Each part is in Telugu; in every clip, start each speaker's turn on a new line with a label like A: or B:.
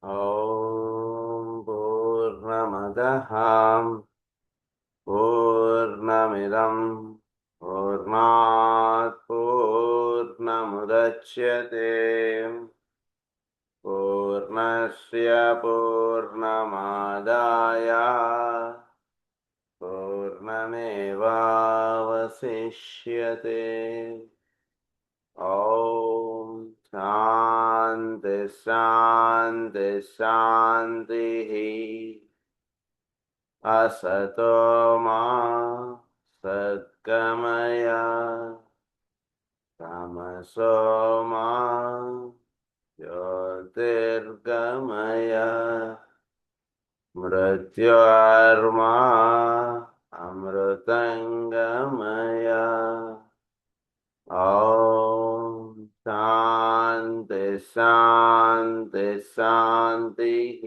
A: ॐ पूर्णमदः पूर्णमिदं पूर्णात् पूर्णमुदच्यते पूर्णस्य पूर्णमादाय पूर्णमेवावशिष्यते। ॐ शान्ति शान्ति शान्तिः। असतो मा सद्गमय तमसो मा ज्योतिर्गमय मृत्योर्मा अमृतङ्गमय। ॐ शान्ति शान्ति शान्तिः।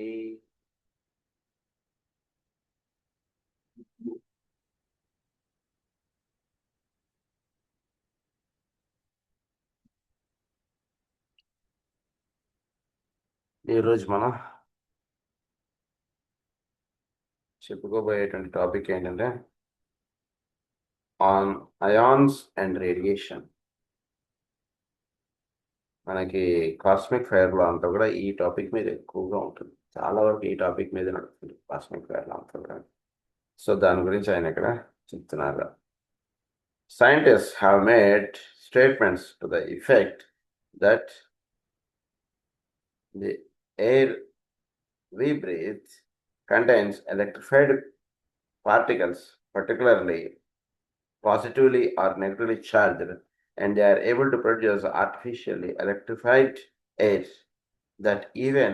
A: ఈరోజు మనం చెప్పుకోబోయేటువంటి టాపిక్ ఏంటంటే ఆన్ అయాన్స్ అండ్ రేడియేషన్. మనకి కాస్మిక్ ఫైర్లో అంతా కూడా ఈ టాపిక్ మీద ఎక్కువగా ఉంటుంది. చాలా వరకు ఈ టాపిక్ మీద నడుస్తుంది కాస్మిక్ ఫైర్లో అంతా కూడా. సో దాని గురించి ఆయన ఇక్కడ చెప్తున్నారు. Scientists have made statements to the effect that the air we breathe contains electrified particles, particularly positively or negatively charged, and they are able to produce artificially electrified air that even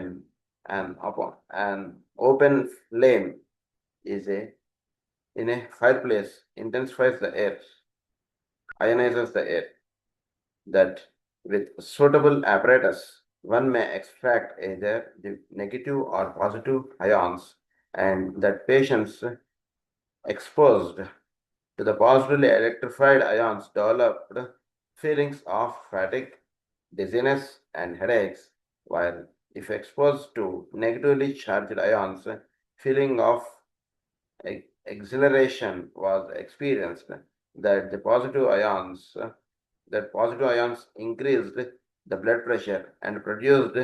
A: an open flame is in a fireplace intensifies the air, ionizes the air. That with suitable apparatus, one may extract either the negative or positive ions, and that patients exposed to the positively electrified ions developed feelings of fatigue, dizziness, and headaches, while if exposed to negatively charged ions, feeling of exhilaration was experienced. That positive ions increased the blood pressure and produced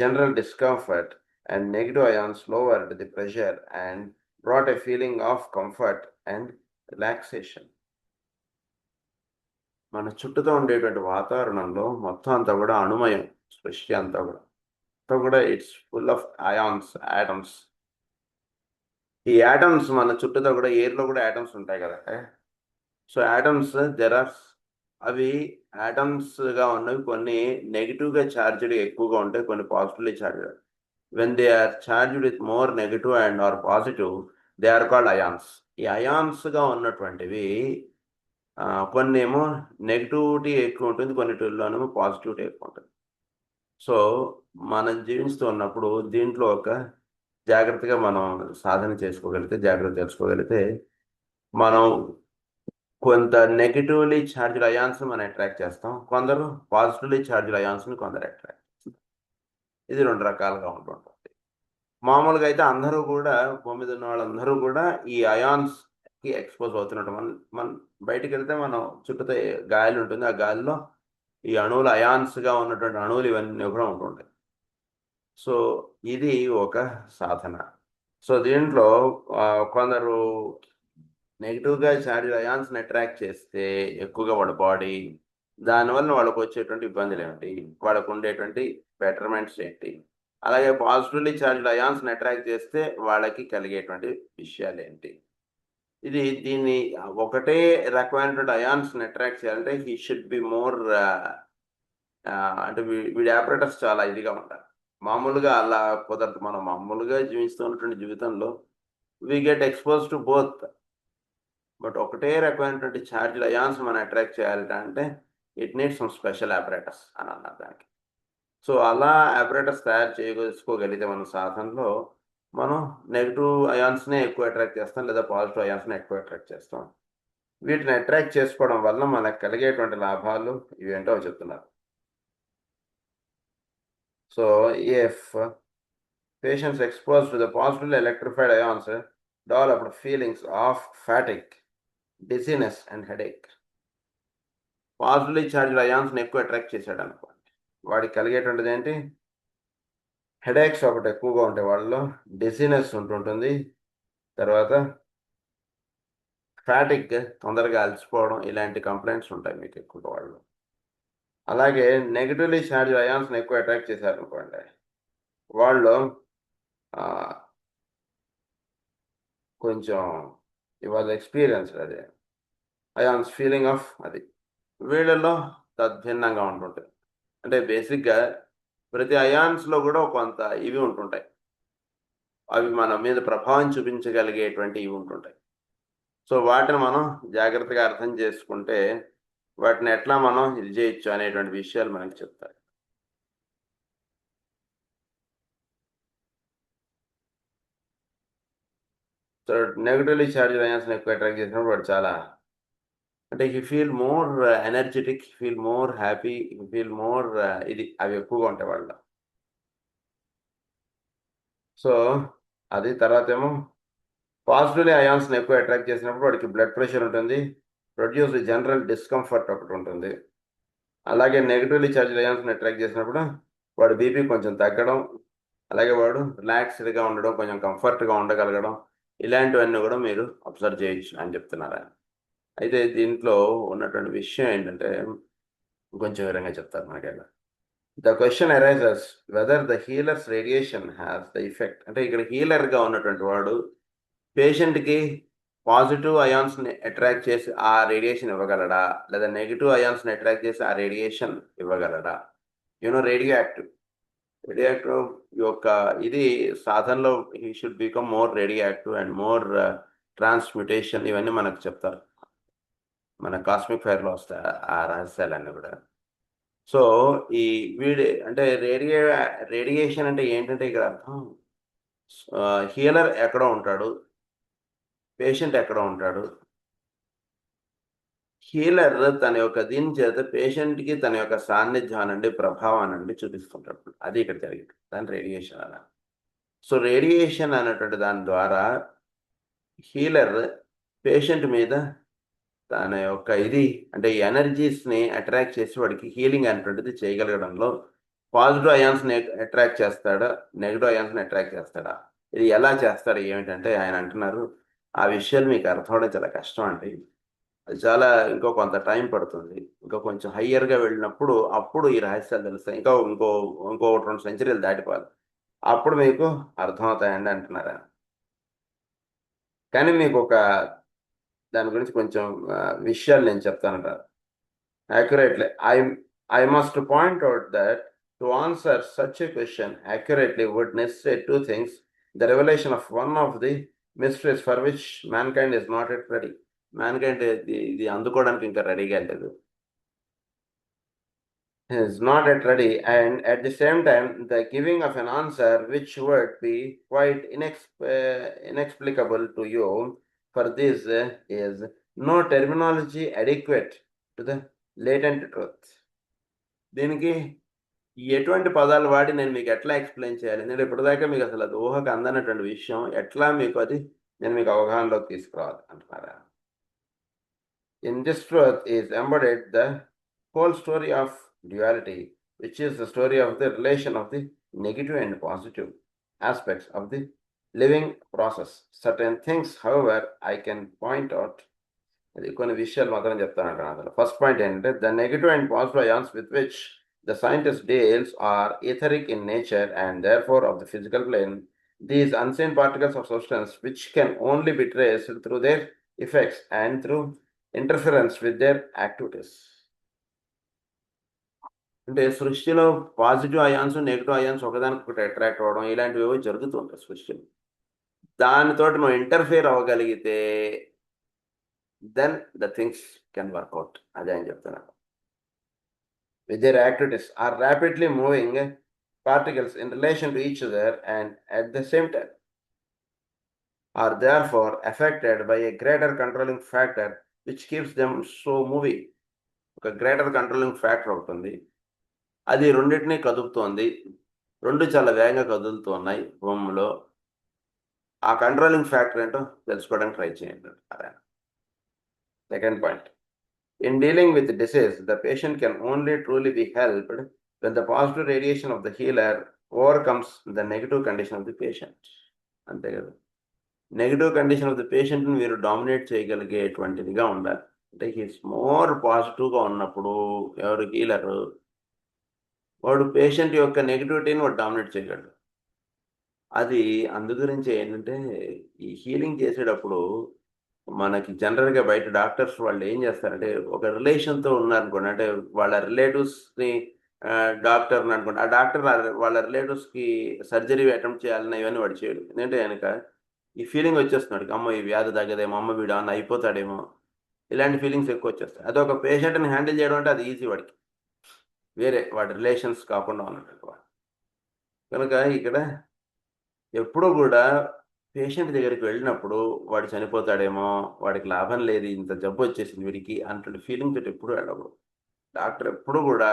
A: general discomfort, and negative ions lowered the pressure and brought a feeling of comfort and relaxation. మన చుట్టూతో ఉండేటువంటి వాతావరణంలో మొత్తం అంతా కూడా అణుమయం. సృష్టి అంతా కూడా it's full of ions, atoms. ఈ యాటమ్స్ మన చుట్టూతో కూడా ఎయిర్లో కూడా యాటమ్స్ ఉంటాయి కదా. సో యాటమ్స్ అవి యాటమ్స్గా ఉన్నవి కొన్ని నెగిటివ్గా ఛార్జ్డ్ ఎక్కువగా ఉంటాయి, కొన్ని positively charged. When they are charged with more negative and are positive, they are called ions. ఈ అయాన్స్గా ఉన్నటువంటివి కొన్ని ఏమో నెగిటివిటీ ఎక్కువ ఉంటుంది, కొన్నిటిలోనేమో పాజిటివిటీ ఎక్కువ ఉంటుంది. సో మనం జీవిస్తూ ఉన్నప్పుడు దీంట్లో ఒక జాగ్రత్తగా మనం సాధన చేసుకోగలిగితే, జాగ్రత్త తెలుసుకోగలిగితే, మనం కొంత నెగిటివ్లీ ఛార్జ్డ్ అయాన్స్ని మనం అట్రాక్ట్ చేస్తాం, కొందరు పాజిటివ్లీ ఛార్జ్డ్ అయాన్స్ని కొందరు అట్రాక్ట్ చేస్తాం. ఇది రెండు రకాలుగా ఉంటుంటుంది. మామూలుగా అయితే అందరూ కూడా, భూమి మీద ఉన్న వాళ్ళందరూ కూడా ఈ అయాన్స్కి ఎక్స్పోజ్ అవుతున్నట్టు. మనం బయటికి వెళ్తే మనం చుట్టూ గాలి ఉంటుంది, ఆ గాలిలో ఈ అణువులు అయాన్స్గా ఉన్నటువంటి అణువులు ఇవన్నీ కూడా ఉంటుంటాయి. సో ఇది ఒక సాధన. సో దీంట్లో కొందరు నెగిటివ్గా ఛార్జ్ అయాన్స్ని అట్రాక్ట్ చేస్తే ఎక్కువగా వాళ్ళ బాడీ, దానివల్ల వాళ్ళకు వచ్చేటువంటి ఇబ్బందులు ఏమిటి, వాళ్ళకు ఉండేటువంటి బెటర్మెంట్స్ ఏంటి, అలాగే పాజిటివ్లీ ఛార్జ్డ్ అయాన్స్ని అట్రాక్ట్ చేస్తే వాళ్ళకి కలిగేటువంటి విషయాలు ఏంటి. దీన్ని ఒకటే రకమైనటువంటి అయాన్స్ని అట్రాక్ట్ చేయాలంటే హీ షుడ్ బి మోర్, అంటే వీడి ఆపరేటర్స్ చాలా ఇదిగా ఉంటారు. మామూలుగా అలా కుదరదు. మనం మామూలుగా జీవిస్తున్నటువంటి జీవితంలో we get expose to both. But ఒకటే రకమైనటువంటి ఛార్జ్డ్ అయాన్స్ మనం అట్రాక్ట్ చేయాలంటే it needs some special operators అని అన్నారు దానికి. సో అలా ఆపరేటర్స్ తయారు చేసుకోగలిగితే మన సాధనలో మనం నెగిటివ్ అయాన్స్నే ఎక్కువ అట్రాక్ట్ చేస్తాం, లేదా పాజిటివ్ అయాన్స్ని ఎక్కువ అట్రాక్ట్ చేస్తాం. వీటిని అట్రాక్ట్ చేసుకోవడం వల్ల మనకు కలిగేటువంటి లాభాలు ఇవేంటో చెప్తున్నారు. So if patients exposed to the positively electrified ions developed feelings of fatigue, dizziness and headache. Positively charged అయాన్స్ని ఎక్కువ అట్రాక్ట్ చేశాడు అనుకోండి, వాడికి కలిగేటువంటిది ఏంటి? హెడేక్స్ ఒకటి ఎక్కువగా ఉంటాయి వాళ్ళలో, డిజీనెస్ ఉంటుంటుంది, తర్వాత ఫ్యాటిక్, తొందరగా అలసిపోవడం, ఇలాంటి కంప్లైంట్స్ ఉంటాయి మీకు ఎక్కువగా వాళ్ళు. అలాగే నెగిటివ్లీ ఛార్జ్ అయాన్స్ని ఎక్కువ అట్రాక్ట్ చేశారు అనుకోండి, వాళ్ళు కొంచెం ఇవాళ ఎక్స్పీరియన్స్ అది అయాన్స్ ఫీలింగ్ ఆఫ్ అది వీళ్ళలో తద్భిన్నంగా ఉంటుంటాయి. అంటే బేసిక్గా ప్రతి అయాన్స్లో కూడా కొంత ఇవి ఉంటుంటాయి, అవి మన మీద ప్రభావం చూపించగలిగేటువంటి ఇవి ఉంటుంటాయి. సో వాటిని మనం జాగ్రత్తగా అర్థం చేసుకుంటే వాటిని ఎట్లా మనం ఇది చేయొచ్చు అనేటువంటి విషయాలు మనకి చెప్తారు. సో నెగటివ్లీ ఛార్జ్ అయాన్స్ని ఎక్కువ అట్రాక్ట్ చేసినప్పుడు వాడు చాలా అంటే he feel more energetic, feel more happy, feel more ఇది అవి ఎక్కువగా ఉంటాయి వాళ్ళ. సో అది తర్వాత ఏమో పాజిటివ్లీ అయాన్స్ని ఎక్కువ అట్రాక్ట్ చేసినప్పుడు వాడికి బ్లడ్ ప్రెషర్ ఉంటుంది, ప్రొడ్యూస్ జనరల్ డిస్కంఫర్ట్ ఒకటి ఉంటుంది. అలాగే నెగిటివ్లీ ఛార్జ్ అయాన్స్ని అట్రాక్ట్ చేసినప్పుడు వాడు బీపీ కొంచెం తగ్గడం, అలాగే వాడు రిలాక్స్డ్గా ఉండడం, కొంచెం కంఫర్ట్గా ఉండగలగడం, ఇలాంటివన్నీ కూడా మీరు అబ్జర్వ్ చేయొచ్చు అని చెప్తున్నారు ఆయన. అయితే దీంట్లో ఉన్నటువంటి విషయం ఏంటంటే కొంచెం వివరంగా చెప్తారు మనకి. The question arises whether the healers radiation has the effect, అంటే ఇక్కడ హీలర్గా ఉన్నటువంటి వాడు పేషెంట్కి పాజిటివ్ అయాన్స్ని అట్రాక్ట్ చేసి ఆ రేడియేషన్ ఇవ్వగలడా, లేదా నెగిటివ్ అయాన్స్ని అట్రాక్ట్ చేసి ఆ రేడియేషన్ ఇవ్వగలడా? రేడియో యాక్టివ్ యొక్క ఇది సాధనలో he should become more radioactive and more transmutation, ఇవన్నీ మనకు చెప్తారు, మన కాస్మిక్ ఫైర్లో వస్తాయి ఆ రహస్యాలన్నీ కూడా. సో ఈ అంటే రేడియేషన్ అంటే ఏంటంటే ఇక్కడ అర్థం హీలర్ ఎక్కడ ఉంటాడు, పేషెంట్ ఎక్కడ ఉంటాడు, హీలర్ తన యొక్క దీని చేత పేషెంట్కి తన యొక్క సాన్నిధ్యాన్ని ప్రభావాన్ని చూపిస్తుంటాడు. అది ఇక్కడ జరిగింది, దాని రేడియేషన్ అలా. సో రేడియేషన్ అనేటువంటి దాని ద్వారా హీలర్ పేషెంట్ మీద తన యొక్క ఇది అంటే ఎనర్జీస్ని అట్రాక్ట్ చేసి వాడికి హీలింగ్ అనేటువంటిది చేయగలగడంలో పాజిటివ్ అయాన్స్ని అట్రాక్ట్ చేస్తాడా, నెగిటివ్ అయాన్స్ని అట్రాక్ట్ చేస్తాడా, ఇది ఎలా చేస్తాడు ఏమిటంటే ఆయన అంటున్నారు ఆ విషయాలు మీకు అర్థం అవడం చాలా కష్టం అండి, అది చాలా ఇంకో కొంత టైం పడుతుంది, ఇంకా కొంచెం హయ్యర్గా వెళ్ళినప్పుడు అప్పుడు ఈ రహస్యాలు తెలుస్తాయి, ఇంకో 2 సెంచరీలు దాటిపోవాలి, అప్పుడు మీకు అర్థమవుతాయండి అంటున్నారు. కానీ మీకు ఒక దాని గురించి కొంచెం విషయాలు నేను చెప్తాను accurately. I must point out that to answer such a question accurately would necessitate 2 things: the revelation of one of the mysteries for which mankind is not yet ready. Mankind ఇది అందుకోవడానికి ఇంకా రెడీగా లేదు, is not yet ready, and at the same time the giving of an answer which would be quite inexplicable to you for this is no terminology adequate to the latent truth. దీనికి ఎటువంటి పదాలు వాడి నేను మీకు ఎట్లా ఎక్స్ప్లెయిన్ చేయాలి, నేను ఇప్పటిదాకా మీకు అసలు అది ఊహకు అందనటువంటి విషయం ఎట్లా మీకు అది నేను మీకు అవగాహనలోకి తీసుకురావాలి అంటున్నారా. In this truth is embedded the whole story of duality, which is the story of the relation of the negative and positive aspects of the living process. Certain things however I can point out, అది కొన్ని విషయాలు మాత్రం చెప్తానంట అందులో. ఫస్ట్ పాయింట్ ఏంటంటే the negative and positive ions with which the scientist deals are etheric in nature and therefore of the physical plane. These unseen particles of substance which can only be traced through their effects and through interference with their activities. అంటే సృష్టిలో పాజిటివ్ అయాన్స్ నెగిటివ్ అయాన్స్ ఒకదానికొకటి అట్రాక్ట్ అవ్వడం ఇలాంటివి జరుగుతుంటాయి సృష్టిలో. దానితోటి మనం interfere అవ్వగలిగితే then the things can work out. అదే అని చెప్తున్నాను. With their activities are rapidly moving particles in relation to each other and at the same time are therefore affected by a greater controlling factor which keeps them so moving. ఒక గ్రేటర్ కంట్రోలింగ్ ఫ్యాక్టర్ అవుతుంది, అది రెండింటినీ కదుపుతోంది, రెండు చాలా వేగంగా కదులుతూ ఉన్నాయి భూమిలో. ఆ కంట్రోలింగ్ ఫ్యాక్టర్ ఏంటో తెలుసుకోవడానికి ట్రై చేయండి. Second point, in dealing with disease, the patient can only truly be helped when the positive radiation of the healer overcomes the negative condition of the patient. అంతే కదా, నెగిటివ్ కండిషన్ ఆఫ్ ద పేషెంట్ని మీరు డామినేట్ చేయగలిగేటువంటిదిగా ఉండాలి. అంటే హీస్ మోర్ పాజిటివ్గా ఉన్నప్పుడు ఎవరు హీలర్, వాడు పేషెంట్ యొక్క నెగిటివిటీని వాడు డామినేట్ చేయగలడు. అది అందుగురించి ఏంటంటే ఈ హీలింగ్ చేసేటప్పుడు మనకి జనరల్గా బయట డాక్టర్స్ వాళ్ళు ఏం చేస్తారంటే ఒక రిలేషన్తో ఉన్నారనుకోండి, అంటే వాళ్ళ రిలేటివ్స్ని డాక్టర్ని అనుకోండి, ఆ డాక్టర్ వాళ్ళ రిలేటివ్స్కి సర్జరీ అటెంప్ట్ చేయాలని ఇవన్నీ వాడు చేయడు. ఎందుకంటే కనుక ఈ ఫీలింగ్ వచ్చేస్తున్నాడు, అమ్మ ఈ వ్యాధి తగ్గదేమో, అమ్మ వీడు అన్న అయిపోతాడేమో, ఇలాంటి ఫీలింగ్స్ ఎక్కువ వచ్చేస్తాయి. అది ఒక పేషెంట్ని హ్యాండిల్ చేయడం అంటే అది ఈజీ వాడికి, వేరే వాడి రిలేషన్స్ కాకుండా ఉన్నట్టు. కనుక ఇక్కడ ఎప్పుడూ కూడా పేషెంట్ దగ్గరికి వెళ్ళినప్పుడు వాడు చనిపోతాడేమో, వాడికి లాభం లేదు, ఇంత జబ్బు వచ్చేసింది వీడికి అన్నటువంటి ఫీలింగ్ తోటి ఎప్పుడు వెళ్ళకూడదు. డాక్టర్ ఎప్పుడు కూడా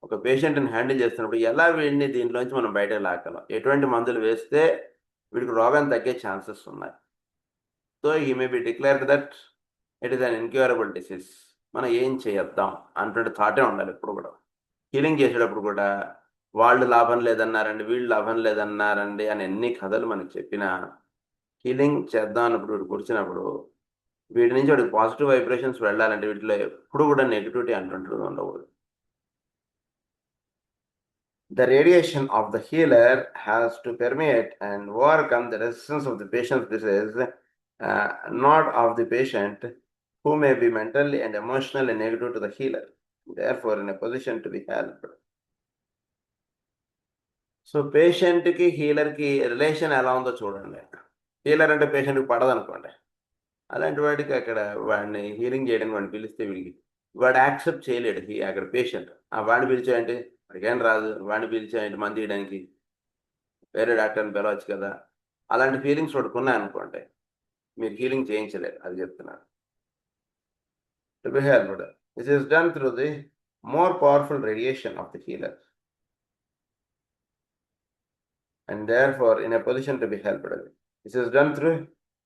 A: ఒక పేషెంట్ని హ్యాండిల్ చేస్తున్నప్పుడు ఎలా వీడిని దీంట్లోంచి మనం బయటకు లాగలం, ఎటువంటి మందులు వేస్తే వీడికి రోగం తగ్గే ఛాన్సెస్ ఉన్నాయి. సో ఈ may be declared that it is an incurable disease, మనం ఏం చేద్దాం అన్నటువంటి థాటే ఉండాలి ఎప్పుడు కూడా. హీలింగ్ చేసేటప్పుడు కూడా వాళ్ళు లాభం లేదన్నారండి, వీళ్ళు లాభం లేదన్నారండి అని ఎన్ని కథలు మనకు చెప్పినా హీలింగ్ చేద్దాం అన్నప్పుడు వీడు కూర్చున్నప్పుడు వీటి నుంచి వాడికి పాజిటివ్ వైబ్రేషన్స్ వెళ్ళాలంటే వీటిలో ఎప్పుడు కూడా నెగిటివిటీ అంటుంటుంది ఉండకూడదు. The radiation of the healer has to permeate and overcome the resistance of the patient's disease, not of the patient, who may be mentally and emotionally negative to the healer, therefore in a position to be helped. So పేషెంట్కి హీలర్కి రిలేషన్ ఎలా ఉందో చూడండి. హీలర్ అంటే పేషెంట్కి పడదనుకోండి, అలాంటి వాడికి అక్కడ వాడిని హీలింగ్ చేయడానికి వాడిని పిలిస్తే వాడు యాక్సెప్ట్ చేయలేడు. అక్కడ పేషెంట్ వాడిని పిలిచాయంటే వాడికి ఏం రాదు, వాడిని పిలిచాయంటే మంది తీయడానికి వేరే డాక్టర్ని పిలవచ్చు కదా, అలాంటి ఫీలింగ్స్ వాడికి ఉన్నాయనుకోండి, మీరు హీలింగ్ చేయించలేరు. అది చెప్తున్నారు. To be helped, this is done through the more powerful radiation of the healer and therefore in a position to be helped. This is done through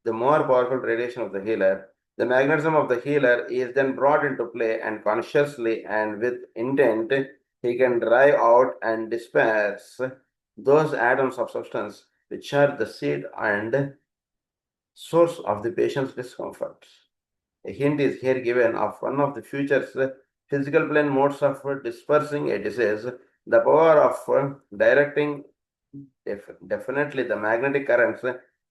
A: the more powerful radiation of the healer. The magnetism of the healer is then brought into play, and consciously and with intent, he can drive out and disperse those atoms of substance which are the seed and source of the patient's discomfort. A hint is here given of one of the future's physical plane modes of dispersing a disease, the power of directing. Definitely, the magnetic currents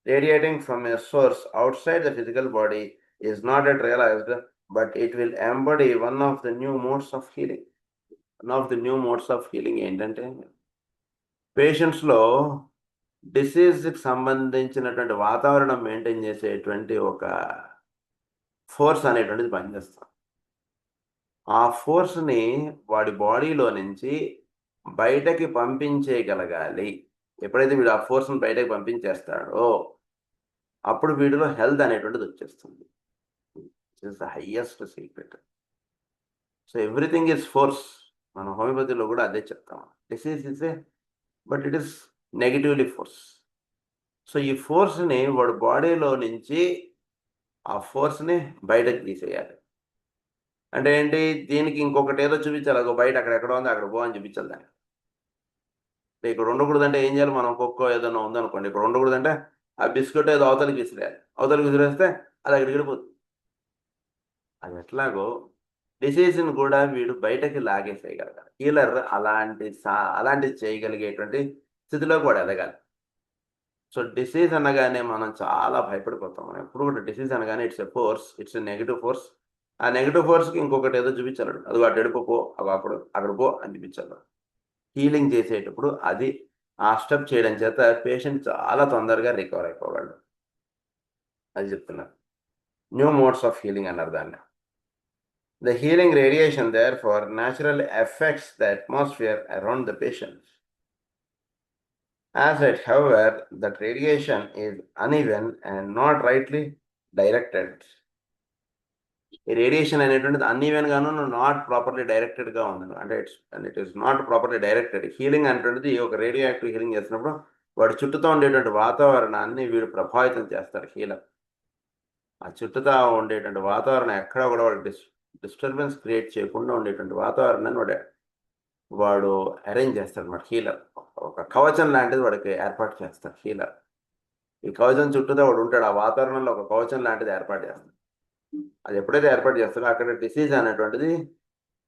A: radiating from a source outside the physical body is not yet realized, but it will embody one of the new modes of healing. One of the new modes of healing ఏంటంటే పేషెంట్స్లో డిసీజ్కి సంబంధించినటువంటి వాతావరణం మెయింటైన్ చేసేటువంటి ఒక ఫోర్స్ అనేటువంటిది పనిచేస్తాం. ఆ ఫోర్స్ని వాడి బాడీలో నుంచి బయటకి పంపించేయగలగాలి. ఎప్పుడైతే వీడు ఆ ఫోర్స్ని బయటకు పంపించేస్తాడో అప్పుడు వీడిలో హెల్త్ అనేటువంటిది వచ్చేస్తుంది. It is the highest secret. So everything is force. మనం హోమియోపతిలో కూడా అదే చెప్తాం. Disease is but it is negatively force. So ఈ ఫోర్స్ని వాడు బాడీలో నుంచి ఆ ఫోర్స్ని బయటకు తీసేయాలి. అంటే ఏంటి, దీనికి ఇంకొకటి ఏదో చూపించాలి, అదో బయట అక్కడెక్కడో ఉంది అక్కడ పో అని చూపించాలి దాన్ని. ఇక్కడ ఉండకూడదంటే ఏం చేయాలి, మనం ఒక్కొక్క ఏదైనా ఉందనుకోండి, ఇక్కడ ఉండకూడదంటే ఆ బిస్కెట్ ఏదో అవతలకి విసిరేయాలి. అవతలకి విసిరేస్తే అది అక్కడికి వెళ్ళిపోతుంది. అది ఎట్లాగో డిసీజ్ని కూడా వీడు బయటకి లాగేసేయగలగాలి. హీలర్ అలాంటి చేయగలిగేటువంటి స్థితిలో కూడా ఎదగాలి. సో డిసీజ్ అనగానే మనం చాలా భయపడిపోతాం. మనం ఎప్పుడు కూడా డిసీజ్ అనగానే it's a force, it's a negative force. ఆ నెగిటివ్ ఫోర్స్కి ఇంకొకటి ఏదో చూపించాలి, అది అటు వెళ్ళిపో, అక్కడ పో అని చూపించాలి. హీలింగ్ చేసేటప్పుడు అది ఆ స్టెప్ చేయడం చేత పేషెంట్ చాలా తొందరగా రికవర్ అయిపోగలడు. అది చెప్తున్నారు. న్యూ మోడ్స్ ఆఫ్ హీలింగ్ అన్నారు దాన్ని. The healing radiation therefore naturally affects the atmosphere around the patient. As it, however, that radiation is uneven and not rightly directed. ఈ రేడియేషన్ అనేటువంటిది అన్ఈవెన్ గాను నాట్ ప్రాపర్లీ డైరెక్టెడ్గా ఉంది. అంటే it is not properly directed. Healing అనేటువంటిది ఒక రేడియో యాక్టివ్ హీలింగ్ చేసినప్పుడు వాడి చుట్టూతో ఉండేటువంటి వాతావరణాన్ని వీడు ప్రభావితం చేస్తారు హీలర్. ఆ చుట్టూతా ఉండేటువంటి వాతావరణం ఎక్కడ కూడా వాడు డిస్టర్బెన్స్ క్రియేట్ చేయకుండా ఉండేటువంటి వాతావరణాన్ని వాడు అరేంజ్ చేస్తాడు అన్నమాట హీలర్. ఒక కవచం లాంటిది వాడికి ఏర్పాటు చేస్తాడు హీలర్. ఈ కవచం చుట్టూతా వాడు ఉంటాడు, ఆ వాతావరణంలో ఒక కవచం లాంటిది ఏర్పాటు చేస్తాడు. అది ఎప్పుడైతే ఏర్పాటు చేస్తాడో అక్కడ డిసీజ్ అనేటువంటిది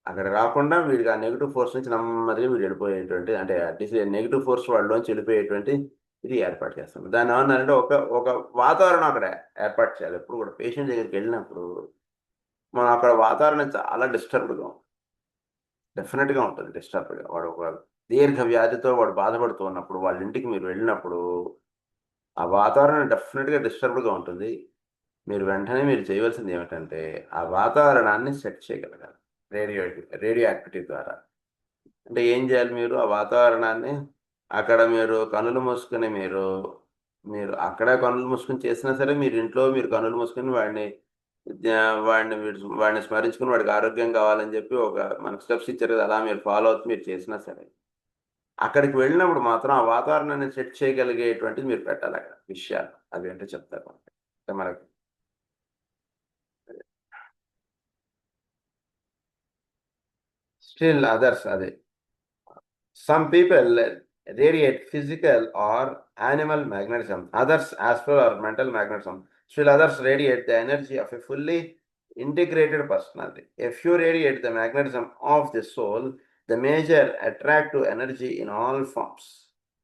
A: అక్కడ రాకుండా వీడికి ఆ నెగిటివ్ ఫోర్స్ నుంచి నెమ్మదిగా వీడు వెళ్ళిపోయేటువంటి, అంటే నెగిటివ్ ఫోర్స్ వాళ్ళలోంచి వెళ్ళిపోయేటువంటి ఇది ఏర్పాటు చేస్తాం. దాన్ని ఏమన్నారంటే ఒక ఒక వాతావరణం అక్కడ ఏర్పాటు చేయాలి. ఎప్పుడు కూడా పేషెంట్ దగ్గరికి వెళ్ళినప్పుడు మనం అక్కడ వాతావరణం చాలా డిస్టర్బ్డ్గా, డెఫినెట్గా ఉంటుంది డిస్టర్బ్డ్గా. వాడు ఒక దీర్ఘ వ్యాధితో వాడు బాధపడుతూ ఉన్నప్పుడు వాళ్ళ ఇంటికి మీరు వెళ్ళినప్పుడు ఆ వాతావరణం డెఫినెట్గా డిస్టర్బ్డ్గా ఉంటుంది. మీరు వెంటనే మీరు చేయవలసింది ఏమిటంటే ఆ వాతావరణాన్ని సెట్ చేయగలగాలి రేడియో యాక్టివిటీ ద్వారా. అంటే ఏం చేయాలి, మీరు ఆ వాతావరణాన్ని అక్కడ మీరు కనులు మూసుకుని మీరు మీరు అక్కడే కనులు మూసుకుని చేసినా సరే, మీరు ఇంట్లో మీరు కనులు మూసుకుని వాడిని స్మరించుకుని వాడికి ఆరోగ్యం కావాలని చెప్పి ఒక మనకు స్టెప్స్ ఇచ్చారు కదా, అలా మీరు ఫాలో అవుతూ మీరు చేసినా సరే అక్కడికి వెళ్ళినప్పుడు మాత్రం ఆ వాతావరణాన్ని సెట్ చేయగలిగేటువంటిది మీరు పెట్టాలి అక్కడ విషయాలు. అవి అంటే చెప్తారు మనకి. స్టిల్ అదర్స్ అదే some people radiate physical or animal magnetism, others astral or mental magnetism. Still others radiate the energy of a fully integrated personality. A few radiate the magnetism of the soul, the major attractive energy in all forms.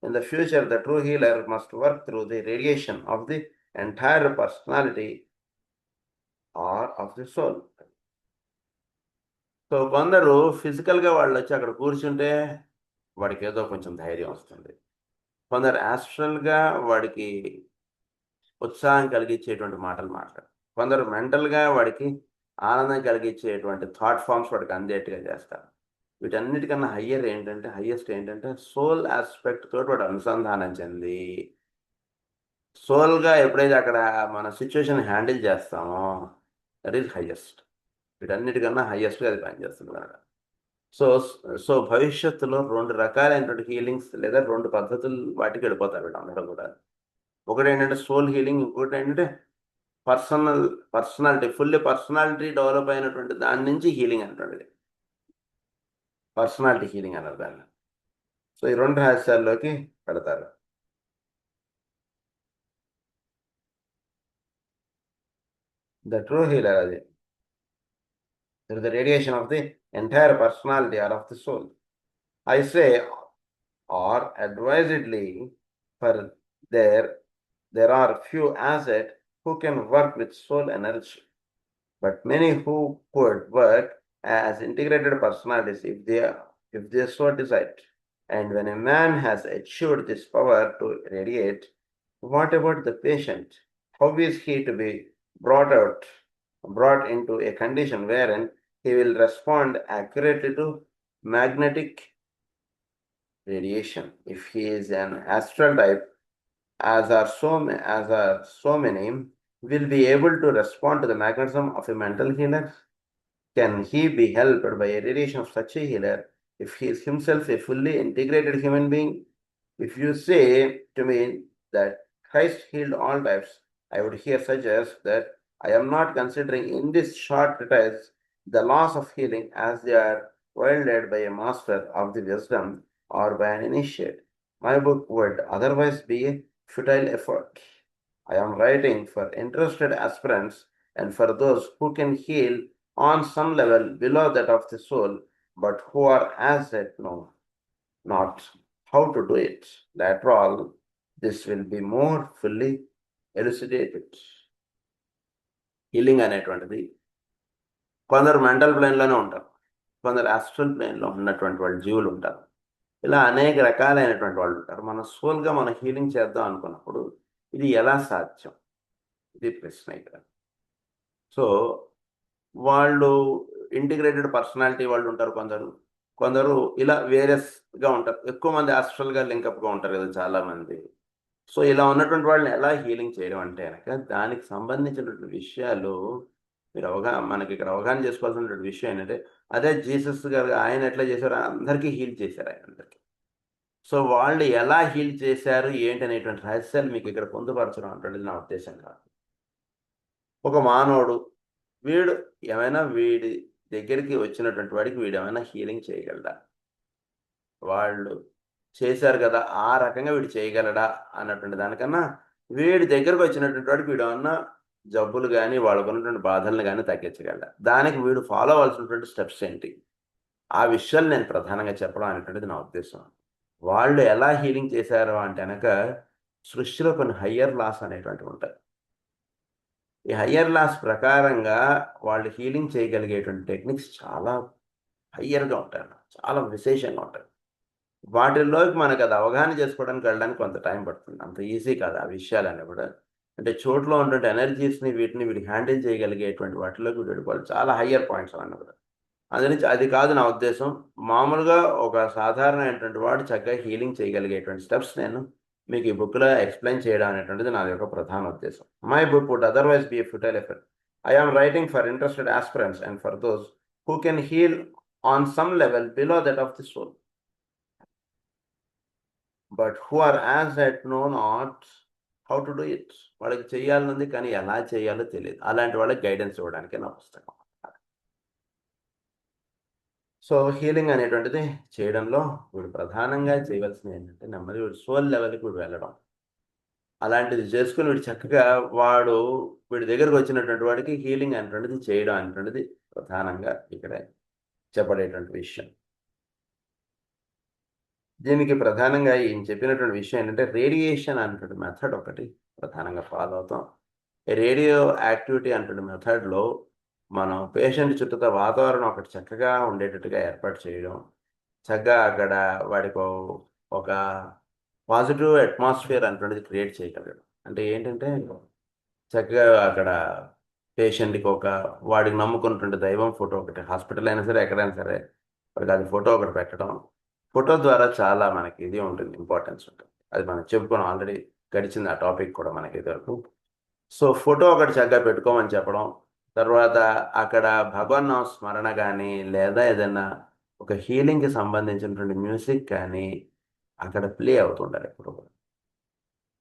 A: In the future, the true healer must work through the radiation of the entire personality or of the soul. So కొందరు ఫిజికల్గా వాళ్ళు వచ్చి అక్కడ కూర్చుంటే వాడికి ఏదో కొంచెం ధైర్యం వస్తుంది. కొందరు యాస్ట్రల్గా వాడికి ఉత్సాహం కలిగించేటువంటి మాటలు మాట్లాడు. కొందరు మెంటల్గా వాడికి ఆనందం కలిగించేటువంటి థాట్ ఫామ్స్ వాడికి అందేట్టుగా చేస్తారు. వీటన్నిటికన్నా హయ్యెస్ట్ ఏంటంటే సోల్ ఆస్పెక్ట్ తోటి వాడు అనుసంధానం చెంది సోల్గా ఎప్పుడైతే అక్కడ మన సిచ్యువేషన్ హ్యాండిల్ చేస్తామో దట్ ఈస్ హయ్యెస్ట్. వీటన్నిటికన్నా హయ్యెస్ట్గా అది పనిచేస్తుంది కనుక. సో సో భవిష్యత్తులో 2 రకాలైనటువంటి హీలింగ్స్ లేదా 2 పద్ధతులు వాటికి వెళ్ళిపోతారు వీళ్ళందరూ కూడా. ఒకటి ఏంటంటే సోల్ హీలింగ్, ఇంకోటి ఏంటంటే ఫుల్లీ పర్సనాలిటీ డెవలప్ అయినటువంటి దాని నుంచి హీలింగ్ అంటుండేది పర్సనాలిటీ హీలింగ్ అన్నారు దాన్ని. సో ఈ 2 రహస్యాల్లోకి పెడతారు. ద ట్రూ హీలర్ అది the radiation of the entire personality or of the soul. I say, or advisedly, for there are few assets who can work with soul energy, but many who could work as integrated personalities if they so desired. And when a man has achieved this power to radiate, what about the patient? How is he to be brought into a condition wherein he will respond accurately to magnetic radiation? If he is an astral type, as are so many, will be able to respond to the magnetism of a mental healer? Can he be helped by a radiation of such a healer if he is himself a fully integrated human being? If you say to me that Christ healed all types, I would here suggest that I am not considering in this short treatise the laws of healing as they are wielded by a master of the wisdom or by an initiate. My book would otherwise be a futile effort. I am writing for interested aspirants and for those who can heal on some level below that of the soul, but who are as yet know not how to do it. Later all, this will be more fully elucidated. Healing అనేటువంటిది కొందరు మెంటల్ ప్లేన్లోనే ఉంటారు, కొందరు ఆస్ట్రల్ ప్లేన్లో ఉన్నటువంటి వాళ్ళు జీవులు ఉంటారు. ఇలా అనేక రకాలైనటువంటి వాళ్ళు ఉంటారు. మన సోల్గా మనం హీలింగ్ చేద్దాం అనుకున్నప్పుడు ఇది ఎలా సాధ్యం, ఇది ప్రశ్న ఇక్కడ. సో వాళ్ళు ఇంటిగ్రేటెడ్ పర్సనాలిటీ వాళ్ళు ఉంటారు, కొందరు ఇలా వేరియస్గా ఉంటారు. ఎక్కువ మంది ఆస్ట్రల్గా లింకప్గా ఉంటారు కదా చాలామంది. సో ఇలా ఉన్నటువంటి వాళ్ళని ఎలా హీలింగ్ చేయడం అంటే కనుక దానికి సంబంధించినటువంటి విషయాలు మీరు మనకి ఇక్కడ అవగాహన చేసుకోవాల్సినటువంటి విషయం ఏంటంటే, అదే జీసస్ గారు ఆయన ఎట్లా చేశారో అందరికీ హీల్ చేశారు ఆయన అందరికీ. సో వాళ్ళు ఎలా హీల్ చేశారు ఏంటి అనేటువంటి రహస్యాలు మీకు ఇక్కడ పొందుపరచడం అంటున్నది నా ఉద్దేశం కాదు. ఒక మానవుడు వీడు ఏమైనా వీడి దగ్గరికి వచ్చినటువంటి వాడికి వీడు ఏమైనా హీలింగ్ చేయగలడా, వాళ్ళు చేశారు కదా ఆ రకంగా వీడు చేయగలడా అన్నటువంటి దానికన్నా వీడి దగ్గరకు వచ్చినటువంటి వాడికి వీడు ఏమన్నా జబ్బులు కానీ వాళ్ళకు ఉన్నటువంటి బాధలను కానీ తగ్గించగలడా, దానికి వీడు ఫాలో అవ్వాల్సినటువంటి స్టెప్స్ ఏంటి, ఆ విషయాలు నేను ప్రధానంగా చెప్పడం అనేటువంటిది నా ఉద్దేశం. వాళ్ళు ఎలా హీలింగ్ చేశారు అంటే కనుక సృష్టిలో కొన్ని హయ్యర్ లాస్ అనేటువంటివి ఉంటాయి. ఈ హయ్యర్ లాస్ ప్రకారంగా వాళ్ళు హీలింగ్ చేయగలిగేటువంటి టెక్నిక్స్ చాలా హయ్యర్గా ఉంటాయి, చాలా విశేషంగా ఉంటాయి. వాటిల్లోకి మనకు అది అవగాహన చేసుకోవడానికి వెళ్ళడానికి కొంత టైం పడుతుంది, అంత ఈజీ కాదు ఆ విషయాలన్నీ కూడా. అంటే చోట్లో ఉన్నటువంటి ఎనర్జీస్ని వీటిని హ్యాండిల్ చేయగలిగేటువంటి వాటిలోకి వీడు వెళ్ళిపోవాలి, చాలా హయ్యర్ పాయింట్స్ అన్నీ కూడా. అది కాదు నా ఉద్దేశం. మామూలుగా ఒక సాధారణమైనటువంటి వాడు చక్కగా హీలింగ్ చేయగలిగేటువంటి స్టెప్స్ నేను మీకు ఈ బుక్లో ఎక్స్ప్లెయిన్ చేయడం అనేటువంటిది నా యొక్క ప్రధాన ఉద్దేశం. My book would otherwise be a futile effort. I am writing for interested aspirants and for those who can heal on some level below that of the soul, but who are as yet know not how to do it. వాళ్ళకి చేయాలనుంది కానీ ఎలా చేయాలో తెలియదు, అలాంటి వాళ్ళకి గైడెన్స్ ఇవ్వడానికి నా పుస్తకం. సో హీలింగ్ అనేటువంటిది చేయడంలో వీడు ప్రధానంగా చేయవలసింది ఏంటంటే నెమ్మది వీడు సోల్ లెవెల్కి వీడు వెళ్ళడం, అలాంటిది చేసుకుని వీడు చక్కగా వీడి దగ్గరకు వచ్చినటువంటి వాడికి హీలింగ్ అనేటువంటిది చేయడం అనేటువంటిది ప్రధానంగా ఇక్కడ చెప్పబడేటువంటి విషయం. దీనికి ప్రధానంగా ఈయన చెప్పినటువంటి విషయం ఏంటంటే రేడియేషన్ అనేటువంటి మెథడ్ ఒకటి ప్రధానంగా ఫాలో అవుతాం. రేడియో యాక్టివిటీ అనేటువంటి మెథడ్లో మనం పేషెంట్ చుట్టూతో వాతావరణం ఒకటి చక్కగా ఉండేటట్టుగా ఏర్పాటు చేయడం, చక్కగా అక్కడ వాడికి ఒక పాజిటివ్ అట్మాస్ఫియర్ అనేటువంటిది క్రియేట్ చేయగలగడం. అంటే ఏంటంటే చక్కగా అక్కడ పేషెంట్కి వాడికి నమ్ముకున్నటువంటి దైవం ఫోటో ఒకటి, హాస్పిటల్ అయినా సరే ఎక్కడైనా సరే వాడికి అది ఫోటో ఒకటి పెట్టడం. ఫోటో ద్వారా చాలా మనకి ఇది ఉంటుంది, ఇంపార్టెన్స్ ఉంటుంది. అది మనం చెప్పుకున్నాం ఆల్రెడీ, గడిచింది ఆ టాపిక్ కూడా మనకి ఇదివరకు. సో ఫోటో ఒకటి చక్కగా పెట్టుకోమని చెప్పడం, తర్వాత అక్కడ భగవన్నామ స్మరణ కానీ లేదా ఏదైనా ఒక హీలింగ్కి సంబంధించినటువంటి మ్యూజిక్ కానీ అక్కడ ప్లే అవుతుండాలి ఎప్పుడు కూడా.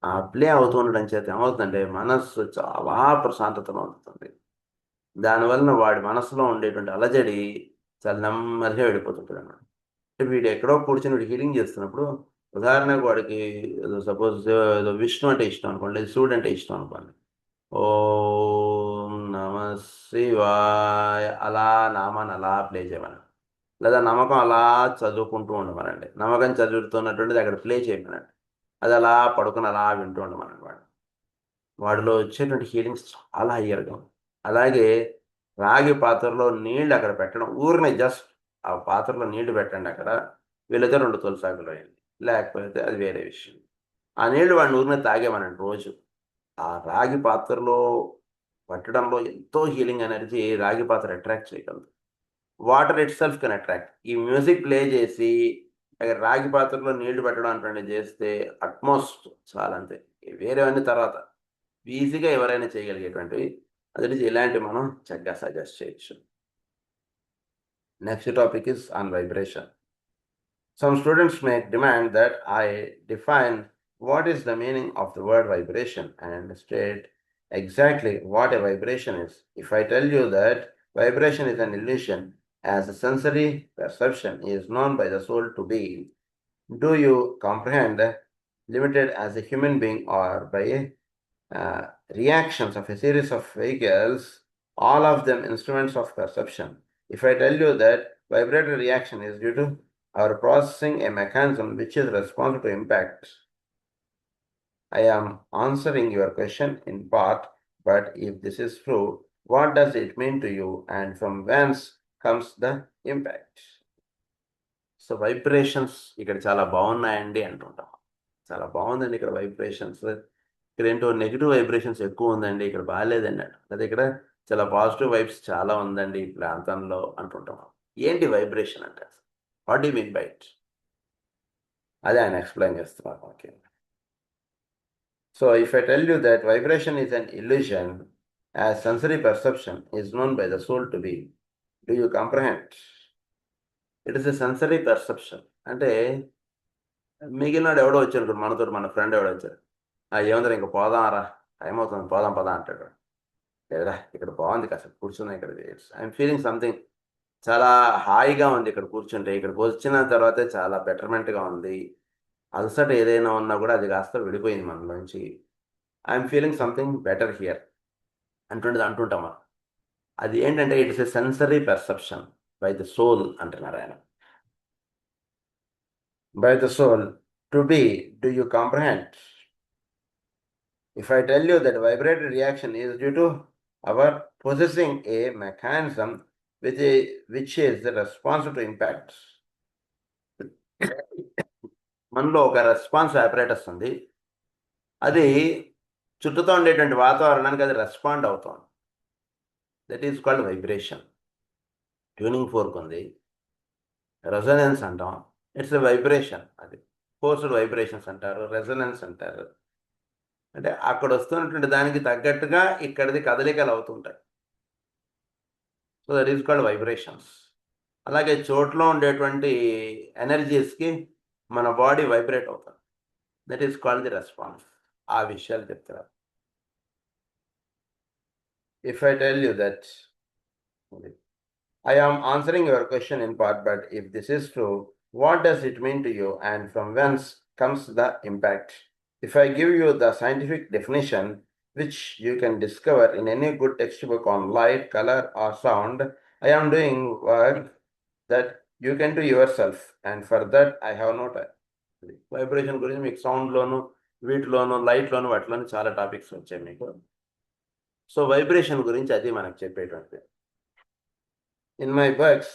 A: ఆ ప్లే అవుతుండడం చేత ఏమవుతుందంటే మనస్సు చాలా ప్రశాంతతను అందుతుంది. దానివలన వాడి మనసులో ఉండేటువంటి అలజడి చాలా నెమ్మదిగా వెళ్ళిపోతుంటుంది అన్నమాట. వీడు ఎక్కడో కూర్చొని వీడు హీలింగ్ చేస్తున్నప్పుడు ఉదాహరణకు వాడికి సపోజ్ ఏదో విష్ణు అంటే ఇష్టం అనుకోండి, లేదా శివుడు అంటే ఇష్టం అనుకోండి, ఓం నమ శివాయ అలా నామాన్ని అలా ప్లే చేయమనండి, లేదా నమ్మకం అలా చదువుకుంటూ ఉండమనండి, నమ్మకం చదువుతున్నటువంటిది అక్కడ ప్లే చేయమనండి, అది అలా పడుకుని అలా వింటూ ఉండమనండి. వాడిలో వచ్చేటువంటి హీలింగ్స్ చాలా హయ్యర్గా ఉంది. అలాగే రాగి పాత్రలో నీళ్ళు అక్కడ పెట్టడం, ఊరిని జస్ట్ ఆ పాత్రలో నీళ్లు పెట్టండి, అక్కడ వీళ్ళైతే 2 తులసాకులు వేయండి, లేకపోతే అది వేరే విషయం. ఆ నీళ్లు వాడిని ఊరిని తాగేమనండి రోజు. ఆ రాగి పాత్రలో పట్టడంలో ఎంతో హీలింగ్ ఎనర్జీ రాగి పాత్ర అట్రాక్ట్ చేయగలదు. Water it self can attract. ఈ మ్యూజిక్ ప్లే చేసి అక్కడ రాగి పాత్రలో నీళ్లు పెట్టడం అంటే చేస్తే అట్మోస్ట్ చాలా అంతే, వేరేవన్నీ తర్వాత ఈజీగా ఎవరైనా చేయగలిగేటువంటివి. అది ఇలాంటివి మనం చక్కగా సజెస్ట్ చేయొచ్చు. Next topic is on vibration. Some students may demand that I define what is the meaning of the word vibration and state exactly what a vibration is. If I tell you that vibration is an illusion as a sensory perception is known by the soul to be, do you comprehend limited as a human being or by reactions of a series of vehicles, all of them instruments of perception? If I tell you that vibratory reaction is due to our processing a mechanism which is responsible to impact, I am answering your question in part, but if this is true, what does it mean to you and from whence comes the impact? So vibrations ఇక్కడ చాలా బాగున్నాయండి అంటుంటాం. చాలా బాగుందండి ఇక్కడ వైబ్రేషన్స్, ఇక్కడ ఏంటో నెగిటివ్ వైబ్రేషన్స్ ఎక్కువ ఉందండి, ఇక్కడ బాగాలేదండి అంట, లేదా ఇక్కడ చాలా పాజిటివ్ వైబ్స్ చాలా ఉందండి ఈ ప్రాంతంలో అంటుంటాం. ఏంటి వైబ్రేషన్ అంటే, what you mean by it? అదే ఆయన ఎక్స్ప్లెయిన్ చేస్తున్నారు okay. So if I tell you that vibration is an illusion as sensory perception is known by the soul to be. Do you comprehend? It is a sensory perception. అంటే మిగిలినాడు ఎవడో వచ్చాడు మనతో, మన ఫ్రెండ్ ఎవడో వచ్చాడు, ఏముందిరా ఇంకా పోదాం రా, టైం అవుతుంది, పోదాం పదా అంటాడు. లేదురా ఇక్కడ బాగుంది, కాసేపు కూర్చున్నా, ఇక్కడ ఐఎమ్ ఫీలింగ్ సంథింగ్, చాలా హాయిగా ఉంది ఇక్కడ కూర్చుంటే, ఇక్కడికి వచ్చిన తర్వాతే చాలా బెటర్మెంట్గా ఉంది, అలసట ఏదైనా ఉన్నా కూడా అది కాస్త విడిపోయింది మనలోంచి, I'm feeling something better here అంటుంటాం. అది ఏంటంటే it is a sensory perception by the soul అంటున్నారు ఆయన. By the soul to be, do you comprehend? If I tell you that vibratory reaction is due to our possessing a mechanism which is responsive to impacts. మనలో ఒక రెస్పాన్స్ ఆపరేటర్స్ ఉంది, అది చుట్టూతో ఉండేటువంటి వాతావరణానికి అది రెస్పాండ్ అవుతుంది. That is called vibration. Tuning fork ఉంది, రెజొనెన్స్ అంటాం, ఇట్స్ ఎ వైబ్రేషన్. అది ఫోర్స్డ్ వైబ్రేషన్స్ అంటారు, రెజొనెన్స్ అంటారు. అంటే అక్కడ వస్తున్నటువంటి దానికి తగ్గట్టుగా ఇక్కడిది కదలికలు అవుతుంటాయి. So that is called vibrations. అలాగే చోట్లో ఉండేటువంటి ఎనర్జీస్కి మన బాడీ వైబ్రేట్ అవుతుంది. That is called the response. ఆ విషయాలు చెప్తారు. If I tell you that I am answering your question in part, but if this is true, what does it mean to you and from whence comes the impact? If I give you the scientific definition, which you can discover in any good textbook on light, color or sound, I am doing work that you can do yourself, and for that I have no time. Vibration గురించి మీకు సౌండ్లోను, వీటిలోను, లైట్లోను, వాటిలోను చాలా టాపిక్స్ వచ్చాయి మీకు. సో వైబ్రేషన్ గురించి అది మనకు చెప్పేటువంటి. In my books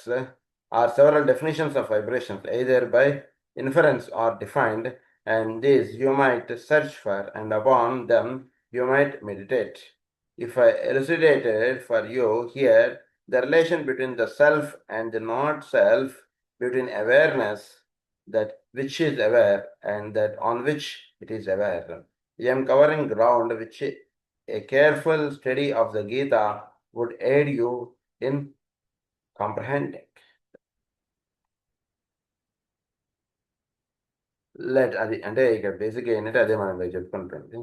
A: are several definitions of vibrations, either by inference or defined, and these you might search for, and upon them you might meditate. If I elucidated for you here the relation between the self and the not self, between awareness, that which is aware, and that on which it is aware, I am covering ground which a careful study of the Gita would aid you in comprehending. అది అంటే ఇక్కడ బేసిక్గా ఏంటంటే అదే మనం చెప్పుకుంటుంది.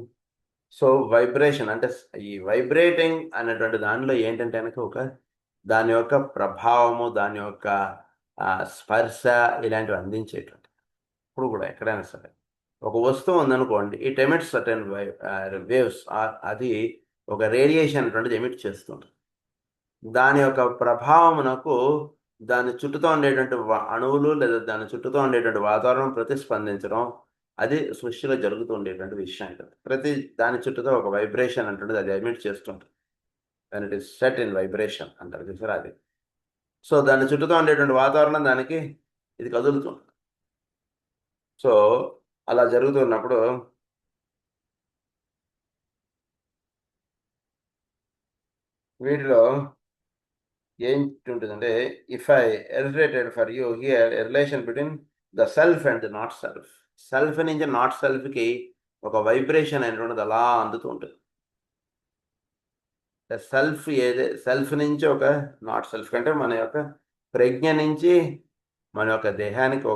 A: సో వైబ్రేషన్ అంటే ఈ వైబ్రేటింగ్ అనేటువంటి దానిలో ఏంటంటే కనుక ఒక దాని యొక్క ప్రభావము, దాని యొక్క స్పర్శ ఇలాంటివి అందించేటువంటి. ఇప్పుడు కూడా ఎక్కడైనా సరే ఒక వస్తువు ఉందనుకోండి, ఇట్ ఎమిట్స్ సర్టెన్ వేవ్స్, అది ఒక రేడియేషన్ అనేటువంటిది ఎమిట్ చేస్తుంది. దాని యొక్క ప్రభావమునకు దాని చుట్టూతో ఉండేటువంటి అణువులు లేదా దాని చుట్టూతో ఉండేటువంటి వాతావరణం ప్రతిస్పందించడం, అది సృష్టిలో జరుగుతూ ఉండేటువంటి విషయం కదా. ప్రతి దాని చుట్టూతో ఒక వైబ్రేషన్ అంటుంటుంది, అది ఎమిట్ చేస్తుంటుంది. దాని it is set in vibration అంటారు చూసారా అది. సో దాని చుట్టూతో ఉండేటువంటి వాతావరణం దానికి ఇది కదులుతుంది. సో అలా జరుగుతున్నప్పుడు వీటిలో ఏంటుంటుందంటే, if I alliterated for you here a relation between the self and the not self. Self నుంచి నాట్ సెల్ఫ్కి ఒక వైబ్రేషన్ అనేటువంటిది అలా అందుతూ ఉంటుంది. సెల్ఫ్ సెల్ఫ్ నుంచి ఒక నాట్ సెల్ఫ్ కంటే మన యొక్క ప్రజ్ఞ నుంచి మన యొక్క దేహానికి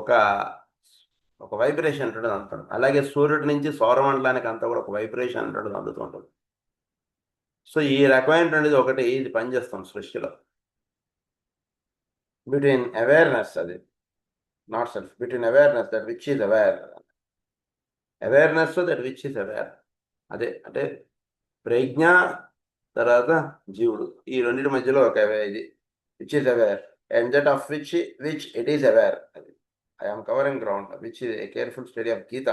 A: ఒక వైబ్రేషన్ అంటుంటుంది అందుతుంది. అలాగే సూర్యుడి నుంచి సౌరమండలానికి అంతా కూడా ఒక వైబ్రేషన్ అంటుంటుంది అందుతూ ఉంటుంది. సో ఈ రకమైనటువంటిది ఒకటి ఇది పనిచేస్తుంది సృష్టిలో. బిట్వీన్ అవేర్నెస్, అది not self, between awareness that which is aware, awareness that which is aware, అదే అంటే ప్రజ్ఞ తర్వాత జీవుడు, ఈ రెండింటి మధ్యలో ఒక ఇది which is aware, and that of which it is aware. అది I am covering ground which is a careful study of Gita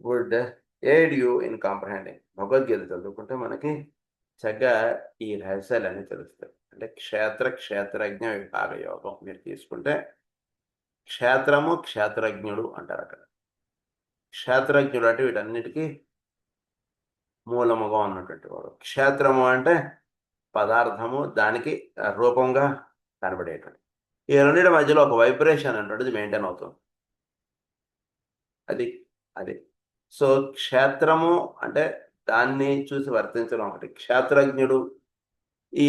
A: would aid you in comprehending. Bhagavad Gita చదువుకుంటే మనకి చక్కగా ఈ రహస్యాలన్నీ తెలుస్తాయి. అంటే క్షేత్రజ్ఞ విభాగ యోగం మీరు తీసుకుంటే క్షేత్రము క్షేత్రజ్ఞుడు అంటారు. అక్కడ క్షేత్రజ్ఞుడు అంటే వీటన్నిటికీ మూలముగా ఉన్నటువంటి వాడు. క్షేత్రము అంటే పదార్థము, దానికి రూపంగా కనబడేటువంటి. ఈ రెండింటి మధ్యలో ఒక వైబ్రేషన్ అనేటువంటిది మెయింటైన్ అవుతుంది. అది సో క్షేత్రము అంటే దాన్ని చూసి వర్తించడం ఒకటి. క్షేత్రజ్ఞుడు ఈ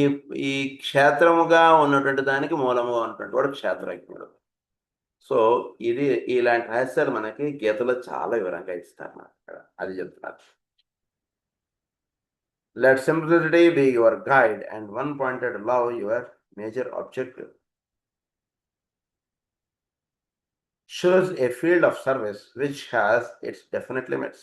A: ఈ క్షేత్రముగా ఉన్నటువంటి దానికి మూలముగా ఉన్నటువంటి వాడు క్షేత్రజ్ఞుడు. సో ఇది ఇలాంటి రహస్యాలు మనకి గీతలో చాలా వివరంగా ఇస్తారు నాకు ఇక్కడ. అది చెప్తున్నారు. Let simplicity be your guide and one pointed love your major objective. Shows a field of service which has its definite limits.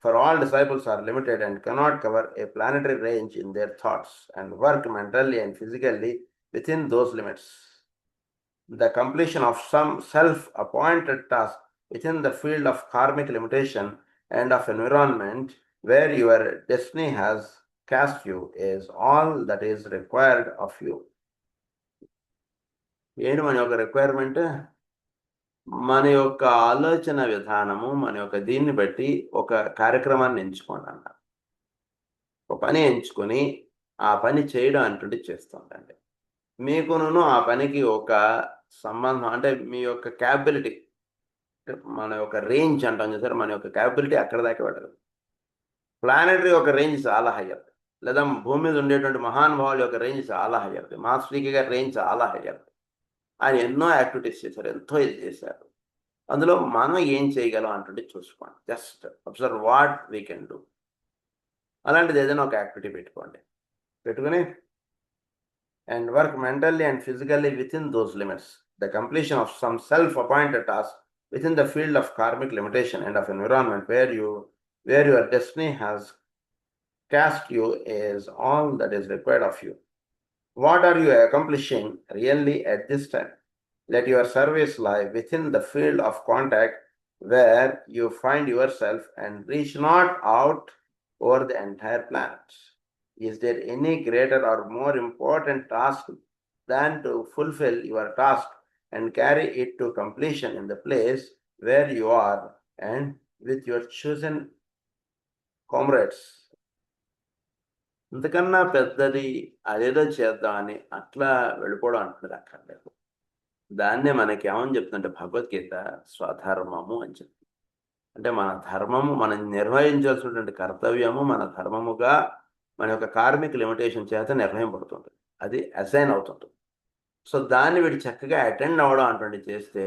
A: For all disciples are limited and cannot cover a planetary range in their thoughts and work mentally and physically within those limits. The completion of some self-appointed task within the field of karmic limitation and of environment where your destiny has cast you is all that is required of you. ఏంటి మన యొక్క రిక్వైర్మెంట్? మన యొక్క ఆలోచన విధానము, మన యొక్క దీన్ని బట్టి ఒక కార్యక్రమాన్ని ఎంచుకోండి అన్న. ఒక పని ఎంచుకొని ఆ పని చేయడం అంటుంటే చేస్తుందండి. మీకును ఆ పనికి ఒక సంబంధం, అంటే మీ యొక్క క్యాపబిలిటీ, మన యొక్క రేంజ్ అంటాం చూసారు, మన యొక్క క్యాపబిలిటీ అక్కడ దాకా పెట్టదు. ప్లానెటరీ యొక్క రేంజ్ చాలా హయ్యర్, లేదా భూమి మీద ఉండేటువంటి మహానుభావుల యొక్క రేంజ్ చాలా హయ్యర్, మాస్టర్ శ్రీకి గారి రేంజ్ చాలా హయ్యర్. ఆయన ఎన్నో యాక్టివిటీస్ చేశారు, ఎంతో ఇది చేశారు. అందులో మనం ఏం చేయగలం అంటుంటే చూసుకోండి. Just observe what we can do. అలాంటిది ఏదైనా ఒక యాక్టివిటీ పెట్టుకుని and work mentally and physically within those limits. The completion of some self appointed task within the field of karmic limitation and of environment where your destiny has cast you is all that is required of you. What are you accomplishing really at this time? Let your service lie within the field of contact where you find yourself and reach not out over the entire planet. Is there any greater or more important task than to fulfill your task and carry it to completion in the place where you are and with your chosen comrades? ఇంతకన్నా పెద్దది అదేదో చేద్దామని అట్లా వెళ్ళిపోవడం అంటున్నది అక్కర్లేదు. దాన్నే మనకి ఏమని చెప్తుంటే భగవద్గీత స్వధర్మము అని చెప్తుంది. అంటే మన ధర్మము, మనం నిర్వహించాల్సినటువంటి కర్తవ్యము మన ధర్మముగా మన యొక్క కార్మిక లిమిటేషన్ చేత నిర్వహింపబడుతుంది, అది అసైన్ అవుతుంది. సో దాన్ని వీడు చక్కగా అటెండ్ అవ్వడం అటువంటి చేస్తే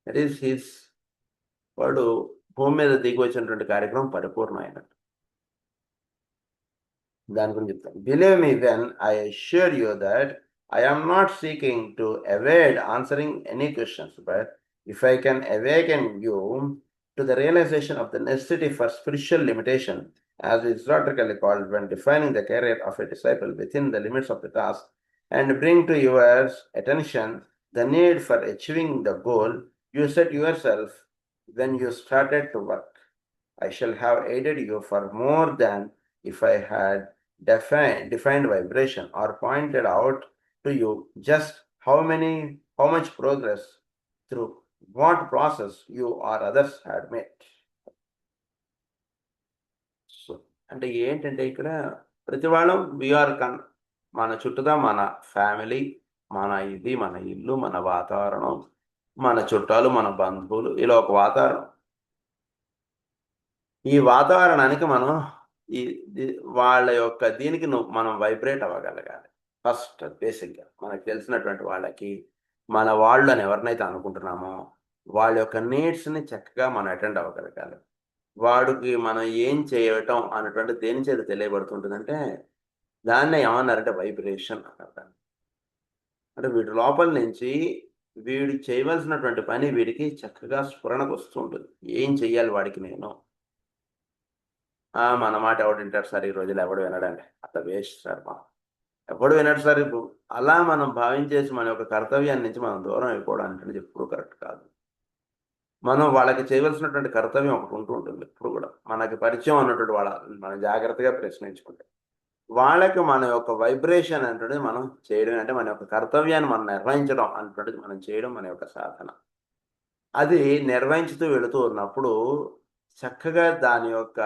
A: దట్ ఈస్ హిస్, వాడు భూమి మీద దిగి వచ్చినటువంటి కార్యక్రమం పరిపూర్ణ అయినట్టు. దాని గురించి చెప్తాను. Believe me when I assure you that I am not seeking to evade answering any questions, but if I can awaken you to the realization of the necessity for spiritual limitation, as is rhetorically called, when defining the career of a disciple within the limits of the task, and bring to your attention the need for achieving the goal you set yourself when you started to work, I shall have aided you for more than if I had defined vibration or pointed out to you just how much progress through what process you or others had made. So అంటే ఏంటంటే ఇక్కడ ప్రతి వాళ్ళం వీఆర్ మన చుట్టూదా మన ఫ్యామిలీ, మన ఇది, మన ఇల్లు, మన వాతావరణం, మన చుట్టాలు, మన బంధువులు, ఇలా ఒక వాతావరణం. ఈ వాతావరణానికి మనం వాళ్ళ యొక్క దీనికి మనం వైబ్రేట్ అవ్వగలగాలి. ఫస్ట్ బేసిక్గా మనకు తెలిసినటువంటి వాళ్ళకి, మన వాళ్ళు అని ఎవరినైతే అనుకుంటున్నామో వాళ్ళ యొక్క నీడ్స్ని చక్కగా మనం అటెండ్ అవ్వగలగాలి. వాడికి మనం ఏం చేయటం అన్నటువంటి దేని చేత తెలియబడుతుంటుందంటే దాన్నే ఏమన్నారంటే వైబ్రేషన్ అన్నారు. అంటే వీడి లోపల నుంచి వీడు చేయవలసినటువంటి పని వీడికి చక్కగా స్ఫురణకు వస్తూ ఉంటుంది. ఏం చెయ్యాలి వాడికి నేను, మన మాట ఎవడు వింటాడు సార్, ఈ రోజులు ఎవడు వినడండి, అట్లా వేస్ట్ సార్, ఎవడు వినడు సార్. ఇప్పుడు అలా మనం భావించేసి మన యొక్క కర్తవ్యాన్ని నుంచి మనం దూరం అయిపోవడానికి ఎప్పుడు కరెక్ట్ కాదు. మనం వాళ్ళకి చేయవలసినటువంటి కర్తవ్యం ఒకటి ఉంటూ ఉంటుంది ఎప్పుడు కూడా. మనకి పరిచయం అన్నటువంటి మనం జాగ్రత్తగా ప్రశ్నించుకుంటే వాళ్ళకి మన యొక్క వైబ్రేషన్ అంటున్నది మనం చేయడం, అంటే మన యొక్క కర్తవ్యాన్ని మనం నిర్వహించడం అంటున్నది మనం చేయడం మన యొక్క సాధన. అది నిర్వహించుతూ వెళుతూ ఉన్నప్పుడు చక్కగా దాని యొక్క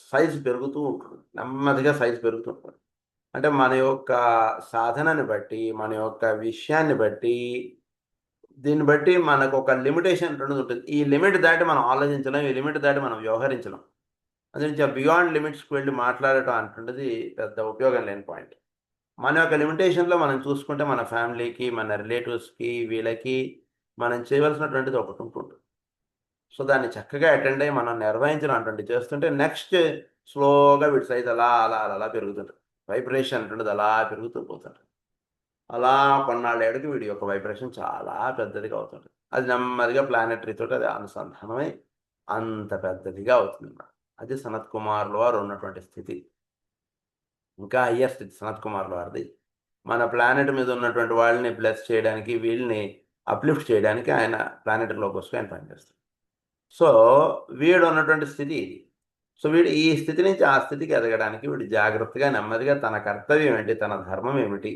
A: సైజు పెరుగుతూ ఉంటుంది, నెమ్మదిగా సైజు పెరుగుతూ ఉంటుంది. అంటే మన యొక్క సాధనని బట్టి, మన యొక్క విషయాన్ని బట్టి, దీన్ని బట్టి మనకు ఒక లిమిటేషన్ ఉంటుంది. ఈ లిమిట్ దాటి మనం ఆలోచించలేం, ఈ లిమిట్ దాటి మనం వ్యవహరించలేం. అందుకే బియాండ్ లిమిట్స్కి వెళ్ళి మాట్లాడటం అంటున్నది పెద్ద ఉపయోగం లేని పాయింట్. మన యొక్క లిమిటేషన్లో మనం చూసుకుంటే మన ఫ్యామిలీకి, మన రిలేటివ్స్కి, వీళ్ళకి మనం చేయవలసినటువంటిది ఒకటి ఉంటుంది. సో దాన్ని చక్కగా అటెండ్ అయ్యి మనం నిర్వహించడం అటువంటి చేస్తుంటే నెక్స్ట్ స్లోగా వీడి సైజ్ అలా అలా అలా అలా పెరుగుతుంటుంది. వైబ్రేషన్ అంటుండదు అలా పెరుగుతూ పోతుంటుంది. అలా కొన్నాళ్ళేడికి వీడి యొక్క వైబ్రేషన్ చాలా పెద్దదిగా అవుతుంది. అది నెమ్మదిగా ప్లానెటరీ తోటి అది అనుసంధానమై అంత పెద్దదిగా అవుతుంది అన్నమాట. అది సనత్ కుమార్ల వారు ఉన్నటువంటి స్థితి. ఇంకా హయ్యర్ స్థితి సనత్ కుమార్ల వారిది. మన ప్లానెట్ మీద ఉన్నటువంటి వాళ్ళని బ్లెస్ చేయడానికి, వీళ్ళని అప్లిఫ్ట్ చేయడానికి ఆయన ప్లానెటరీ లోకోస్గా ఆయన పనిచేస్తారు. సో వీడు ఉన్నటువంటి స్థితి ఇది. సో వీడు ఈ స్థితి నుంచి ఆ స్థితికి ఎదగడానికి వీడు జాగ్రత్తగా నెమ్మదిగా తన కర్తవ్యం ఏంటి, తన ధర్మం ఏమిటి,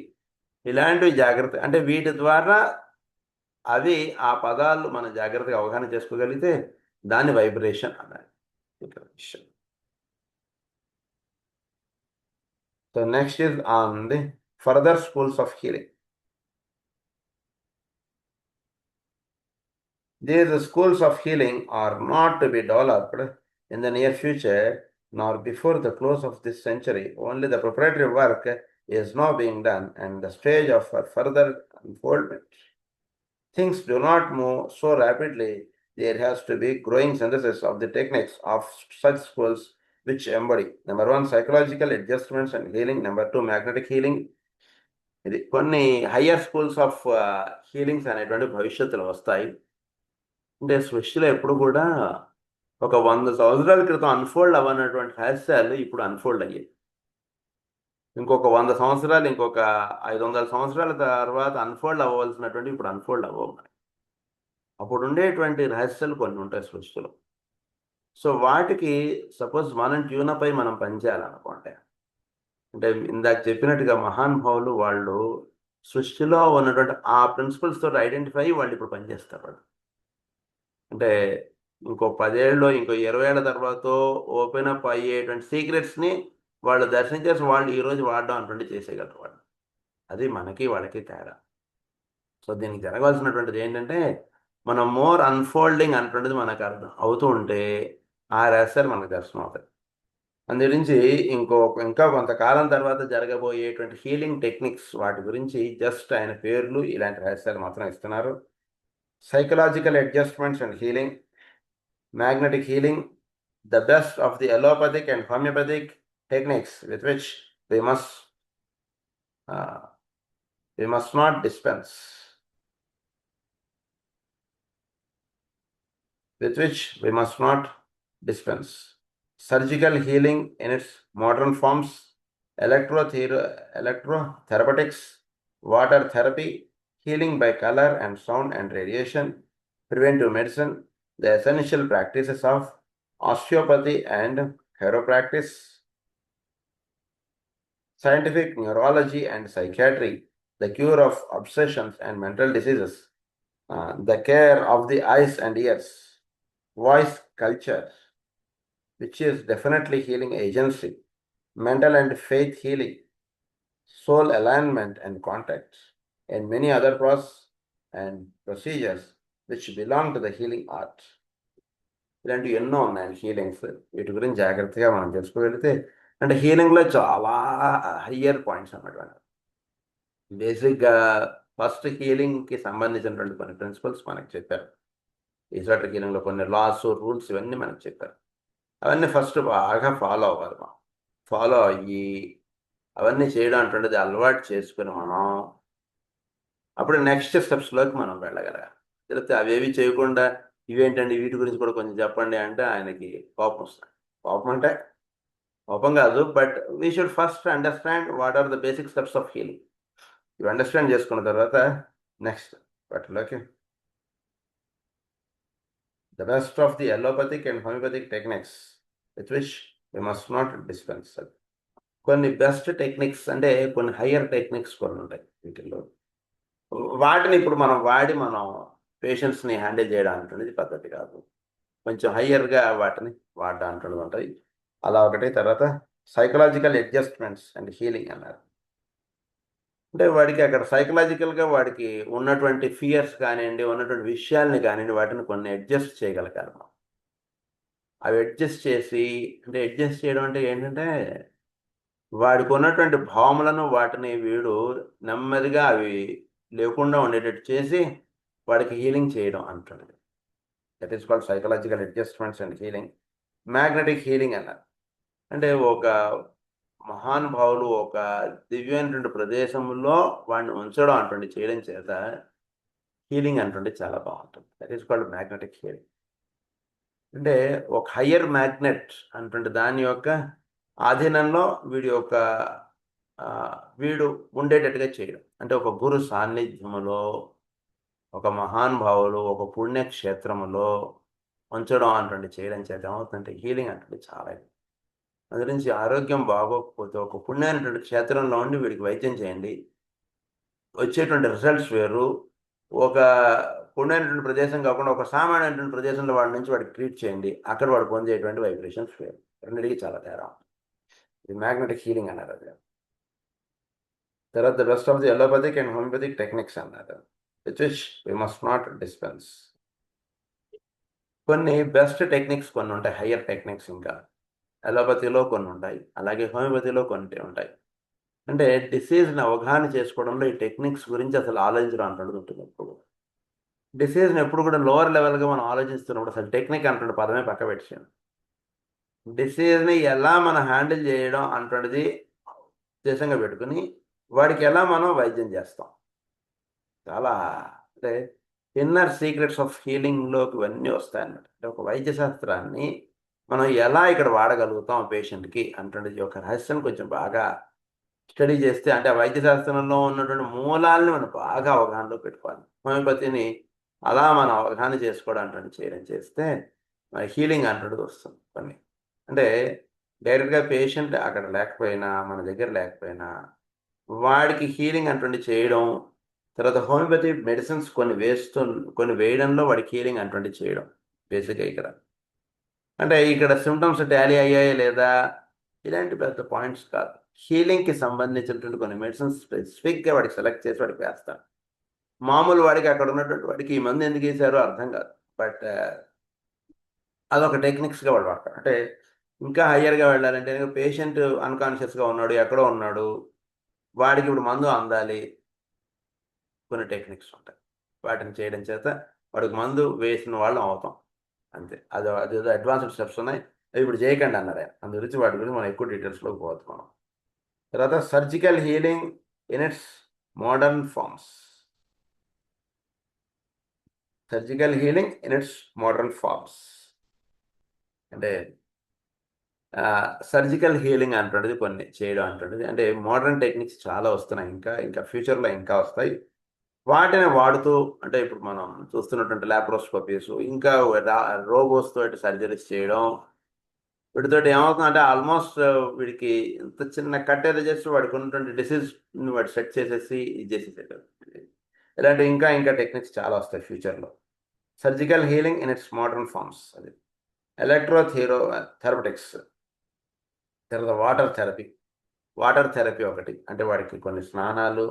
A: ఇలాంటివి జాగ్రత్త అంటే వీటి ద్వారా అవి ఆ పదాలు మనం జాగ్రత్తగా అవగాహన చేసుకోగలిగితే దాన్ని వైబ్రేషన్ అన్నారు. So next is on the further schools of healing. These schools of healing are not to be developed in the near future nor before the close of this century. Only the preparatory work is now being done and the stage of further unfoldment. Things do not move so rapidly. There has to be growing synthesis of the techniques of such schools which embody number 1 psychological adjustments and healing, number 2 magnetic healing. ఇది కొన్ని హయ్యర్ స్కూల్స్ ఆఫ్ హీలింగ్స్ అనేటువంటి భవిష్యత్తులో వస్తాయి. అంటే సృష్టిలో ఎప్పుడు కూడా ఒక 100 సంవత్సరాల క్రితం అన్ఫోల్డ్ అవ్వనటువంటి రహస్యాలు ఇప్పుడు అన్ఫోల్డ్ అయ్యాయి. ఇంకొక 100 సంవత్సరాలు, ఇంకొక 500 సంవత్సరాల తర్వాత అన్ఫోల్డ్ అవ్వవలసినటువంటి ఇప్పుడు అన్ఫోల్డ్ అవ్వవు. అప్పుడు ఉండేటువంటి రహస్యాలు కొన్ని ఉంటాయి సృష్టిలో. సో వాటికి సపోజ్ మనం ట్యూనప్ అయి మనం పనిచేయాలనుకోండి, అంటే ఇందాక చెప్పినట్టుగా మహానుభావులు వాళ్ళు సృష్టిలో ఉన్నటువంటి ఆ ప్రిన్సిపల్స్ తోటి ఐడెంటిఫై వాళ్ళు ఇప్పుడు పనిచేస్తారు. వాళ్ళు అంటే ఇంకో 10 ఏళ్ళలో, ఇంకో 20 ఏళ్ళ తర్వాత ఓపెన్ అప్ అయ్యేటువంటి సీక్రెట్స్ని వాళ్ళు దర్శించేసి వాళ్ళు ఈరోజు వాడడం అటువంటి చేసేయగలరు వాళ్ళు. అది మనకి వాళ్ళకి తేడా. సో దీనికి జరగాల్సినటువంటిది ఏంటంటే మనం మోర్ అన్ఫోల్డింగ్ అన్నటువంటిది మనకు అర్థం అవుతూ ఉంటే ఆ రహస్యాలు మనకు దర్శనం అవుతాయి. అందుగురించి ఇంకా కొంతకాలం తర్వాత జరగబోయేటువంటి హీలింగ్ టెక్నిక్స్ వాటి గురించి జస్ట్ ఆయన పేర్లు ఇలాంటి రహస్యాలు మాత్రం ఇస్తున్నారు. Psychological adjustments and healing, magnetic healing, the best of the allopathic and homeopathic techniques with which we must not dispense. Surgical healing in its modern forms, electrotherapeutics, water therapy, healing by color and sound and radiation, preventive medicine, the essential practices of osteopathy and chiropractic, scientific neurology and psychiatry, the cure of obsessions and mental diseases, the care of the eyes and ears, voice culture, which is definitely healing agency, mental and faith healing, soul alignment and contact, and many other processes and procedures which belong to the healing art. ఇలాంటివి ఎన్నో ఉన్నాయి హీలింగ్స్. వీటి గురించి జాగ్రత్తగా మనం తెలుసుకోగలిగితే అంటే హీలింగ్లో చాలా హయ్యర్ పాయింట్స్ అన్నమాట. బేసిక్గా ఫస్ట్ హీలింగ్కి సంబంధించినటువంటి కొన్ని ప్రిన్సిపల్స్ మనకు చెప్పారు. ఈసోటరిక్ హీలింగ్లో కొన్ని లాస్, రూల్స్ ఇవన్నీ మనకు చెప్పారు. అవన్నీ ఫస్ట్ బాగా ఫాలో అవ్వాలి. మనం ఫాలో అయ్యి అవన్నీ చేయడం అంటుండేది అలవాటు చేసుకుని మనం అప్పుడు నెక్స్ట్ స్టెప్స్లోకి మనం వెళ్ళగలగాలి. లేకపోతే అవేవి చేయకుండా ఇవేంటండి వీటి గురించి కూడా కొంచెం చెప్పండి అంటే ఆయనకి కోపం వస్తుంది. కోపం అంటే కోపం కాదు, but we should first understand what are the basic steps of healing. ఇవి అండర్స్టాండ్ చేసుకున్న తర్వాత నెక్స్ట్ వాటిలోకి the best of the allopathic and homeopathic techniques with which we must not dispense. కొన్ని బెస్ట్ టెక్నిక్స్ అంటే కొన్ని హయ్యర్ టెక్నిక్స్ కొన్ని ఉంటాయి. వీటిల్లో వాటిని ఇప్పుడు మనం వాడి మనం పేషెంట్స్ని హ్యాండిల్ చేయడం అంటున్నది పద్ధతి కాదు. కొంచెం హయ్యర్గా వాటిని వాడడం అంటున్నది ఉంటుంది. అలా ఒకటి. తర్వాత సైకలాజికల్ అడ్జస్ట్మెంట్స్ అండ్ హీలింగ్ అన్నారు. అంటే వాడికి అక్కడ సైకలాజికల్గా వాడికి ఉన్నటువంటి ఫియర్స్ కానివ్వండి, ఉన్నటువంటి విషయాల్ని కానివ్వండి, వాటిని కొన్ని అడ్జస్ట్ చేయగలగాలి మనం. అవి అడ్జస్ట్ చేసి, అంటే అడ్జస్ట్ చేయడం అంటే ఏంటంటే వాడికి ఉన్నటువంటి భావములను వాటిని వీడు నెమ్మదిగా అవి లేకుండా ఉండేటట్టు చేసి వాడికి హీలింగ్ చేయడం అంటుంది. That is called psychological adjustments and healing. Magnetic healing అన్నారు. అంటే ఒక మహానుభావులు ఒక దివ్యమైనటువంటి ప్రదేశంలో వాడిని ఉంచడం అంటుంది చేయడం చేత హీలింగ్ అంటుంటే చాలా బాగుంటుంది. That is called magnetic healing. అంటే ఒక హయ్యర్ మ్యాగ్నెట్ అంటుంటే దాని యొక్క ఆధీనంలో వీడి యొక్క వీడు ఉండేటట్టుగా చేయడం. అంటే ఒక గురు సాన్నిధ్యములో, ఒక మహానుభావులు, ఒక పుణ్యక్షేత్రములో ఉంచడం అంటుంటే చేయడం చేత ఏమవుతుందంటే హీలింగ్ అంటుంటే చాలా అందు నుంచి ఆరోగ్యం బాగోకపోతే ఒక పుణ్యమైనటువంటి క్షేత్రంలో ఉండి వీడికి వైద్యం చేయండి, వచ్చేటువంటి రిజల్ట్స్ వేరు. ఒక పుణ్యమైనటువంటి ప్రదేశం కాకుండా ఒక సామాన్యమైనటువంటి ప్రదేశంలో వాడి నుంచి వాడికి ట్రీట్ చేయండి, అక్కడ వాడు పొందేటువంటి వైబ్రేషన్స్ వేరు. రెండింటికి చాలా తేడా. ఇది మ్యాగ్నెటిక్ హీలింగ్ అన్నారు. అది తర్వాత the best of the allopathic and homeopathic techniques అన్నారు, which we must not dispense. కొన్ని బెస్ట్ టెక్నిక్స్ కొన్ని ఉంటాయి, హయ్యర్ టెక్నిక్స్. ఇంకా ఎలోపతిలో కొన్ని ఉంటాయి, అలాగే హోమియోపతిలో కొన్ని ఉంటాయి. అంటే డిసీజ్ని అవగాహన చేసుకోవడంలో ఈ టెక్నిక్స్ గురించి అసలు ఆలోచించడం అంటున్నది ఉంటుంది. ఎప్పుడు డిసీజ్ని ఎప్పుడు కూడా లోవర్ లెవెల్గా మనం ఆలోచిస్తున్నప్పుడు అసలు టెక్నిక్ అంటున్న పదమే పక్క పెట్టాను. డిసీజ్ని ఎలా మనం హ్యాండిల్ చేయడం అంటున్నది ఉద్దేశంగా పెట్టుకుని వాడికి ఎలా మనం వైద్యం చేస్తాం. చాలా అంటే ఇన్నర్ సీక్రెట్స్ ఆఫ్ హీలింగ్లోకి ఇవన్నీ వస్తాయన్నమాట. అంటే ఒక వైద్య శాస్త్రాన్ని మనం ఎలా ఇక్కడ వాడగలుగుతాం పేషెంట్కి అంటున్నది ఒక రహస్యం కొంచెం బాగా స్టడీ చేస్తే, అంటే ఆ వైద్య శాస్త్రంలో ఉన్నటువంటి మూలాలని మనం బాగా అవగాహనలో పెట్టుకోవాలి. హోమియోపతిని అలా మనం అవగాహన చేసుకోవడం అంటే చేయడం చేస్తే హీలింగ్ అంటున్నది వస్తుంది. కొన్ని అంటే డైరెక్ట్గా పేషెంట్ అక్కడ లేకపోయినా, మన దగ్గర లేకపోయినా వాడికి హీలింగ్ అటువంటి చేయడం. తర్వాత హోమియోపతి మెడిసిన్స్ కొన్ని వేయడంలో వాడికి హీలింగ్ అటువంటి చేయడం బేసిక్గా ఇక్కడ. అంటే ఇక్కడ సిమ్టమ్స్ టాలీ అయ్యాయి లేదా ఇలాంటి పెద్ద పాయింట్స్ కాదు. హీలింగ్కి సంబంధించినటువంటి కొన్ని మెడిసిన్స్ స్పెసిఫిక్గా వాడికి సెలెక్ట్ చేసి వాడికి వేస్తాను. మామూలు వాడికి అక్కడ ఉన్నటువంటి వాడికి ఈ మందు ఎందుకు వేసారో అర్థం కాదు, బట్ అదొక టెక్నిక్స్గా వాడు వాడతారు. అంటే ఇంకా హయ్యర్గా వెళ్ళాలంటే పేషెంట్ అన్కాన్షియస్గా ఉన్నాడు, ఎక్కడో ఉన్నాడు, వాడికి ఇప్పుడు మందు అందాలి, కొన్ని టెక్నిక్స్ ఉంటాయి. వాటిని చేయడం చేత వాడికి మందు వేసిన వాళ్ళం అవుతాం అంతే. అదేదో అడ్వాన్స్డ్ స్టెప్స్ ఉన్నాయి, అవి ఇప్పుడు చేయకండి అన్నారు ఆయన. అందు గురించి వాటి గురించి మనం ఎక్కువ డీటెయిల్స్లోకి పోతున్నాం. తర్వాత surgical healing in its modern forms. Surgical healing in its modern forms అంటే సర్జికల్ హీలింగ్ అంటున్నది కొన్ని చేయడం అంటున్నది. అంటే మోడర్న్ టెక్నిక్స్ చాలా వస్తున్నాయి, ఇంకా ఫ్యూచర్లో ఇంకా వస్తాయి. వాటిని వాడుతూ, అంటే ఇప్పుడు మనం చూస్తున్నటువంటి ల్యాప్రోస్కోపీస్, ఇంకా రోబోస్ తోటి సర్జరీస్ చేయడం. వీటితోటి ఏమవుతుందంటే ఆల్మోస్ట్ వీడికి ఇంత చిన్న కట్టేది చేసి వాడికి ఉన్నటువంటి డిసీజ్ వాడు సెట్ చేసేసి ఇది చేసేసాడు. ఇలాంటి ఇంకా టెక్నిక్స్ చాలా వస్తాయి ఫ్యూచర్లో. Surgical healing in its modern forms. అది థెరపటిక్స్. తర్వాత వాటర్ థెరపీ ఒకటి. అంటే వాడికి కొన్ని స్నానాలు,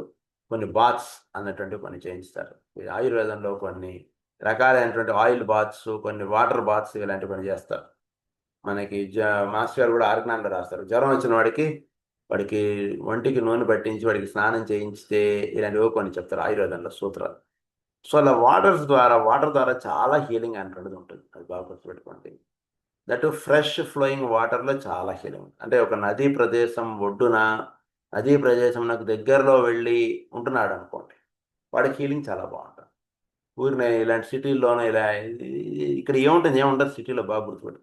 A: కొన్ని బాత్స్ అన్నటువంటి కొన్ని చేయిస్తారు. ఆయుర్వేదంలో కొన్ని రకాలైనటువంటి ఆయిల్ బాత్స్, కొన్ని వాటర్ బాత్స్ ఇలాంటివి కొన్ని చేస్తారు. మనకి మాస్టర్ గారు కూడా ఆర్గనాన్లో రాస్తారు, జ్వరం వచ్చిన వాడికి ఒంటికి నూనె పట్టించి వాడికి స్నానం చేయించితే ఇలాంటివి కొన్ని చెప్తారు ఆయుర్వేదంలో సూత్రాలు. సో అలా వాటర్ ద్వారా చాలా హీలింగ్ అంటున్నది ఉంటుంది. అది బాగా గుర్తుపెట్టుకోండి. దట్ ఫ్రెష్ ఫ్లోయింగ్ వాటర్లో చాలా హీలింగ్. అంటే ఒక నదీ ప్రదేశం ఒడ్డున, నదీ ప్రదేశం నాకు దగ్గరలో వెళ్ళి ఉంటున్నాడు అనుకోండి, వాడికి హీలింగ్ చాలా బాగుంటుంది. ఊరినే ఇలాంటి సిటీల్లోనే ఇలా ఇక్కడ ఏముండదు సిటీలో, బాగా గుర్తుపెట్టు.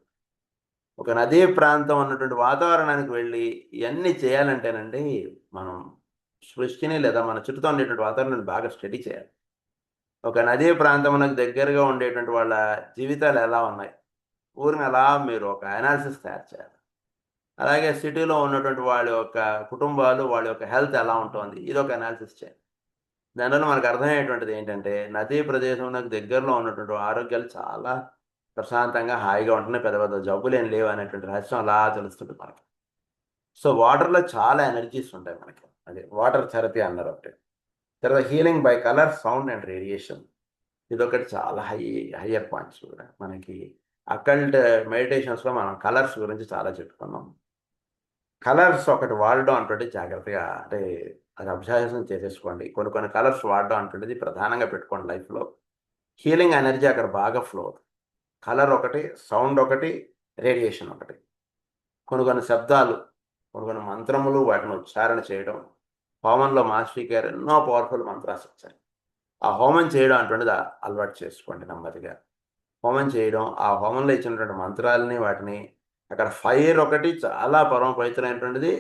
A: ఒక నదీ ప్రాంతం ఉన్నటువంటి వాతావరణానికి వెళ్ళి ఇవన్నీ చేయాలంటేనండి మనం సృష్టిని లేదా మన చుట్టూ ఉండేటువంటి వాతావరణాన్ని బాగా స్టడీ చేయాలి. ఒక నదీ ప్రాంతమునకు దగ్గరగా ఉండేటువంటి వాళ్ళ జీవితాలు ఎలా ఉన్నాయి, ఊరిని అలా మీరు ఒక అనాలిసిస్ తయారు చేయాలి. అలాగే సిటీలో ఉన్నటువంటి వాళ్ళ యొక్క కుటుంబాలు, వాళ్ళ యొక్క హెల్త్ ఎలా ఉంటుంది, ఇది ఒక అనాలిసిస్ చేయాలి. దానివల్ల మనకు అర్థమయ్యేటువంటిది ఏంటంటే నదీ ప్రదేశంలో దగ్గరలో ఉన్నటువంటి ఆరోగ్యాలు చాలా ప్రశాంతంగా హాయిగా ఉంటున్నాయి, పెద్ద పెద్ద జబ్బులు ఏం లేవు అనేటువంటి రహస్యం అలా తెలుస్తుంది మనకి. సో వాటర్లో చాలా ఎనర్జీస్ ఉంటాయి మనకి. అదే వాటర్ థెరపీ అన్నారు ఒకటి. తర్వాత healing by colour, sound and radiation. ఇదొకటి చాలా హయ్యర్ పాయింట్స్ కూడా మనకి. అకల్ట్ మెడిటేషన్స్లో మనం కలర్స్ గురించి చాలా చెప్పుకున్నాం. కలర్స్ ఒకటి వాడడం అంటుంటే జాగ్రత్తగా అంటే అది అభ్యాసం చేసేసుకోండి. కొన్ని కొన్ని కలర్స్ వాడడం అంటుండేది ప్రధానంగా పెట్టుకోండి లైఫ్లో. హీలింగ్ ఎనర్జీ అక్కడ బాగా ఫ్లో అవుతుంది. కలర్ ఒకటి, సౌండ్ ఒకటి, రేడియేషన్ ఒకటి. కొన్ని కొన్ని శబ్దాలు, కొన్ని కొన్ని మంత్రములు వాటిని ఉచ్చారణ చేయడం. హోమంలో మాస్టర్ గారు ఎన్నో పవర్ఫుల్ మంత్రాలు ఇచ్చారు. ఆ హోమం చేయడం అటువంటిది అలవాటు చేసుకోండి నెమ్మదిగా. హోమం చేయడం, ఆ హోమంలో ఇచ్చినటువంటి మంత్రాలని వాటిని అక్కడ ఫైర్ ఒకటి చాలా పరమ పవిత్రమైనటువంటిది.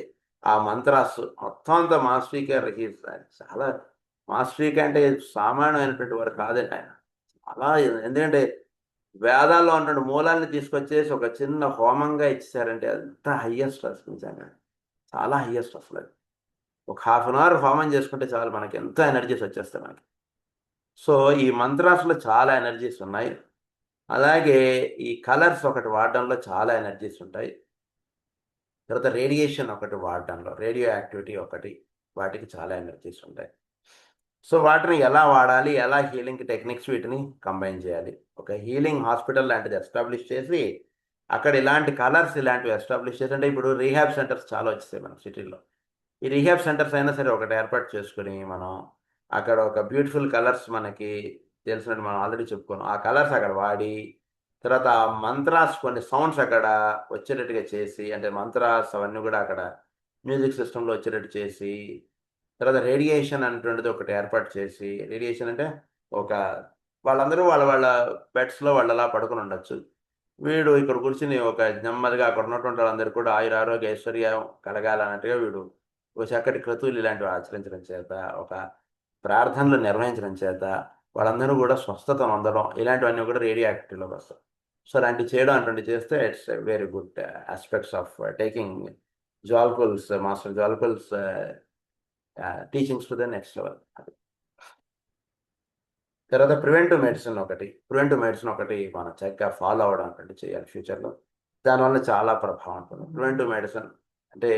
A: ఆ మంత్రాస్ మొత్తం అంతా మాస్టర్ గారు చాలా మాస్టర్ అంటే సామాన్యమైనటువంటి వారు కాదండి ఆయన. చాలా ఎందుకంటే వేదాల్లో ఉన్నటువంటి మూలాల్ని తీసుకొచ్చేసి ఒక చిన్న హోమంగా ఇచ్చేసారంటే అంత హయ్యెస్ట్ అసలు నిజంగా. చాలా హయ్యెస్ట్ అసలు అది. ఒక హాఫ్ అన్ అవర్ హోమం చేసుకుంటే చాలు మనకి ఎంత ఎనర్జీస్ వచ్చేస్తాయి మనకి. సో, ఈ మంత్రాస్‌లో చాలా ఎనర్జీస్ ఉన్నాయి. అలాగే ఈ కలర్స్ ఒకటి వాడడంలో చాలా ఎనర్జీస్ ఉంటాయి. తర్వాత రేడియేషన్ ఒకటి వాడడంలో, రేడియో యాక్టివిటీ ఒకటి, వాటికి చాలా ఎనర్జీస్ ఉంటాయి. సో, వాటిని ఎలా వాడాలి? ఎలా హీలింగ్ టెక్నిక్స్ వీటిని కంబైన్ చేయాలి? ఒక హీలింగ్ హాస్పిటల్ లాంటిది ఎస్టాబ్లిష్ చేసి, అక్కడ ఇలాంటి కలర్స్ ఇలాంటివి ఎస్టాబ్లిష్ చేసి అంటే ఇప్పుడు రీహాబ్ సెంటర్స్ చాలా వచ్చేసాయి మన సిటీలో. ఈ రీహాబ్ సెంటర్స్ అయినా సరే ఒకటి ఏర్పాటు చేసుకొని మనం అక్కడ ఒక బ్యూటిఫుల్ కలర్స్ మనకి తెలిసినట్టు మనం ఆల్రెడీ చెప్పుకున్నాం. ఆ కలర్స్ అక్కడ వాడి, తర్వాత ఆ మంత్రాస్ కొన్ని సౌండ్స్ అక్కడ వచ్చేటట్టుగా చేసి, అంటే మంత్రాస్ అవన్నీ కూడా అక్కడ మ్యూజిక్ సిస్టమ్‌లో వచ్చేటట్టు చేసి, తర్వాత రేడియేషన్ అనేటువంటిది ఒకటి ఏర్పాటు చేసి, రేడియేషన్ అంటే ఒక వాళ్ళందరూ వాళ్ళ వాళ్ళ బెడ్స్‌లో వాళ్ళు అలా పడుకొని ఉండొచ్చు. వీడు ఇక్కడ కూర్చొని ఒక నెమ్మదిగా అక్కడ ఉన్నటువంటి వాళ్ళందరికీ కూడా ఆయురారోగ్య ఐశ్వర్యం కలగాలన్నట్టుగా వీడు ఒక చక్కటి క్రతువులు ఇలాంటివి ఆచరించడం చేత, ఒక ప్రార్థనలు నిర్వహించడం చేత వాళ్ళందరూ కూడా స్వస్థత పొందడం ఇలాంటివన్నీ కూడా రేడియో యాక్టివిటీలోకి వస్తాయి. సో, అలాంటివి చేయడం అటువంటివి చేస్తే it's very good aspects of taking Djwhal Khul's master Djwhal Khul's teachings to the next level. తర్వాత ప్రివెంటివ్ మెడిసిన్ ఒకటి మనం చక్కగా ఫాలో అవ్వడం అంటే చేయాలి ఫ్యూచర్‌లో. దానివల్ల చాలా ప్రభావం ఉంటుంది. ప్రివెంటివ్ మెడిసిన్ అంటే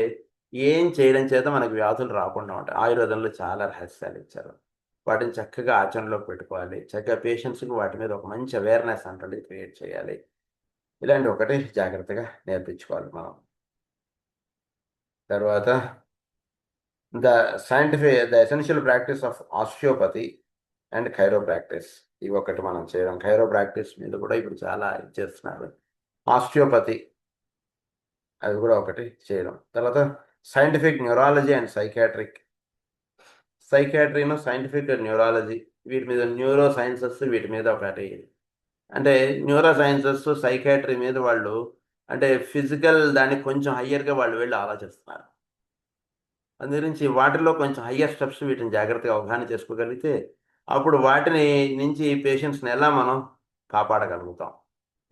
A: ఏం చేయడం చేత మనకు వ్యాధులు రాకుండా ఉంటాయి. ఆయుర్వేదంలో చాలా రహస్యాలు ఇచ్చారు. వాటిని చక్కగా ఆచరణలోకి పెట్టుకోవాలి. చక్కగా పేషెంట్స్‌కి వాటి మీద ఒక మంచి అవేర్‌నెస్ అనేది క్రియేట్ చేయాలి. ఇలాంటి ఒకటి జాగ్రత్తగా నేర్పించుకోవాలి మనం. తర్వాత the essential practice of osteopathy and chiropractic. ఇవి ఒకటి మనం చేయడం. ఖైరోప్రాక్టిస్ మీద కూడా ఇప్పుడు చాలా చేస్తున్నారు. ఆస్టియోపతి అది కూడా ఒకటి చేయడం. తర్వాత సైంటిఫిక్ న్యూరాలజీ అండ్ సైకియాట్రీను, సైంటిఫిక్ న్యూరాలజీ వీటి మీద న్యూరో సైన్సెస్ వీటి మీద ఒకటి అంటే న్యూరో సైన్సెస్, సైకియాట్రీ మీద వాళ్ళు అంటే ఫిజికల్ దానికి కొంచెం హయ్యర్‌గా వాళ్ళు వెళ్లి ఆలోచిస్తున్నారు. అందు గురించి వాటిల్లో కొంచెం హయ్యర్ స్టెప్స్ వీటిని జాగ్రత్తగా అవగాహన చేసుకోగలిగితే, అప్పుడు వాటిని నుంచి పేషెంట్స్‌ని ఎలా మనం కాపాడగలుగుతాం.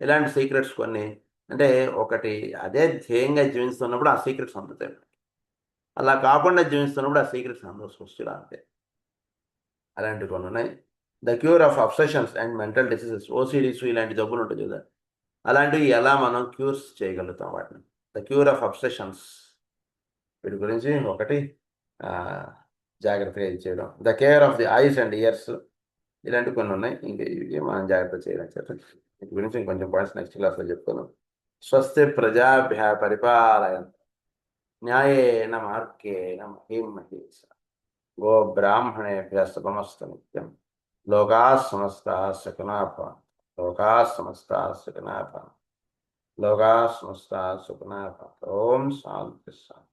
A: ఇలాంటి సీక్రెట్స్ కొన్ని అంటే ఒకటి అదే ధ్యేయంగా జీవిస్తున్నప్పుడు ఆ సీక్రెట్స్ అందుతాయి. అలా కాకుండా జీవిస్తున్నప్పుడు ఆ సీక్రెట్స్ అందవు సృష్టిలో అంతే. అలాంటివి కొన్ని ఉన్నాయి. The cure of obsessions and mental diseases OCDs ఇలాంటి జబ్బులు ఉంటాయి చూసారా? అలాంటివి ఎలా మనం క్యూర్స్ చేయగలుగుతాం వాటిని. ద క్యూర్ ఆఫ్ అబ్సెషన్స్ వీటి గురించి ఒకటి ఆహ్, జాగ్రత్తగా ఇది చేయడం. The care of the ice and years ఇలాంటివి కొన్ని ఉన్నాయి. ఇంక ఇవి మనం జాగ్రత్త చేయడం చేత వీటి గురించి ఇంకొంచెం పాయింట్స్ నెక్స్ట్ క్లాస్‌లో చెప్పుకుందాం. స్వస్తి ప్రజాభ్య పరిపాలయంతాం న్యాయేన మార్గేణ మహీం మహీషాః గోబ్రాహ్మణేభ్యः శుభమస్తు నిత్యం. లోకాः సమస్తాः సుఖినో భవంతు. లోకాः సమస్తాः సుఖినో భవంతు. లోకాः సమస్తాः సుఖినో భవంతు. ఓం శాంతి శాంతి.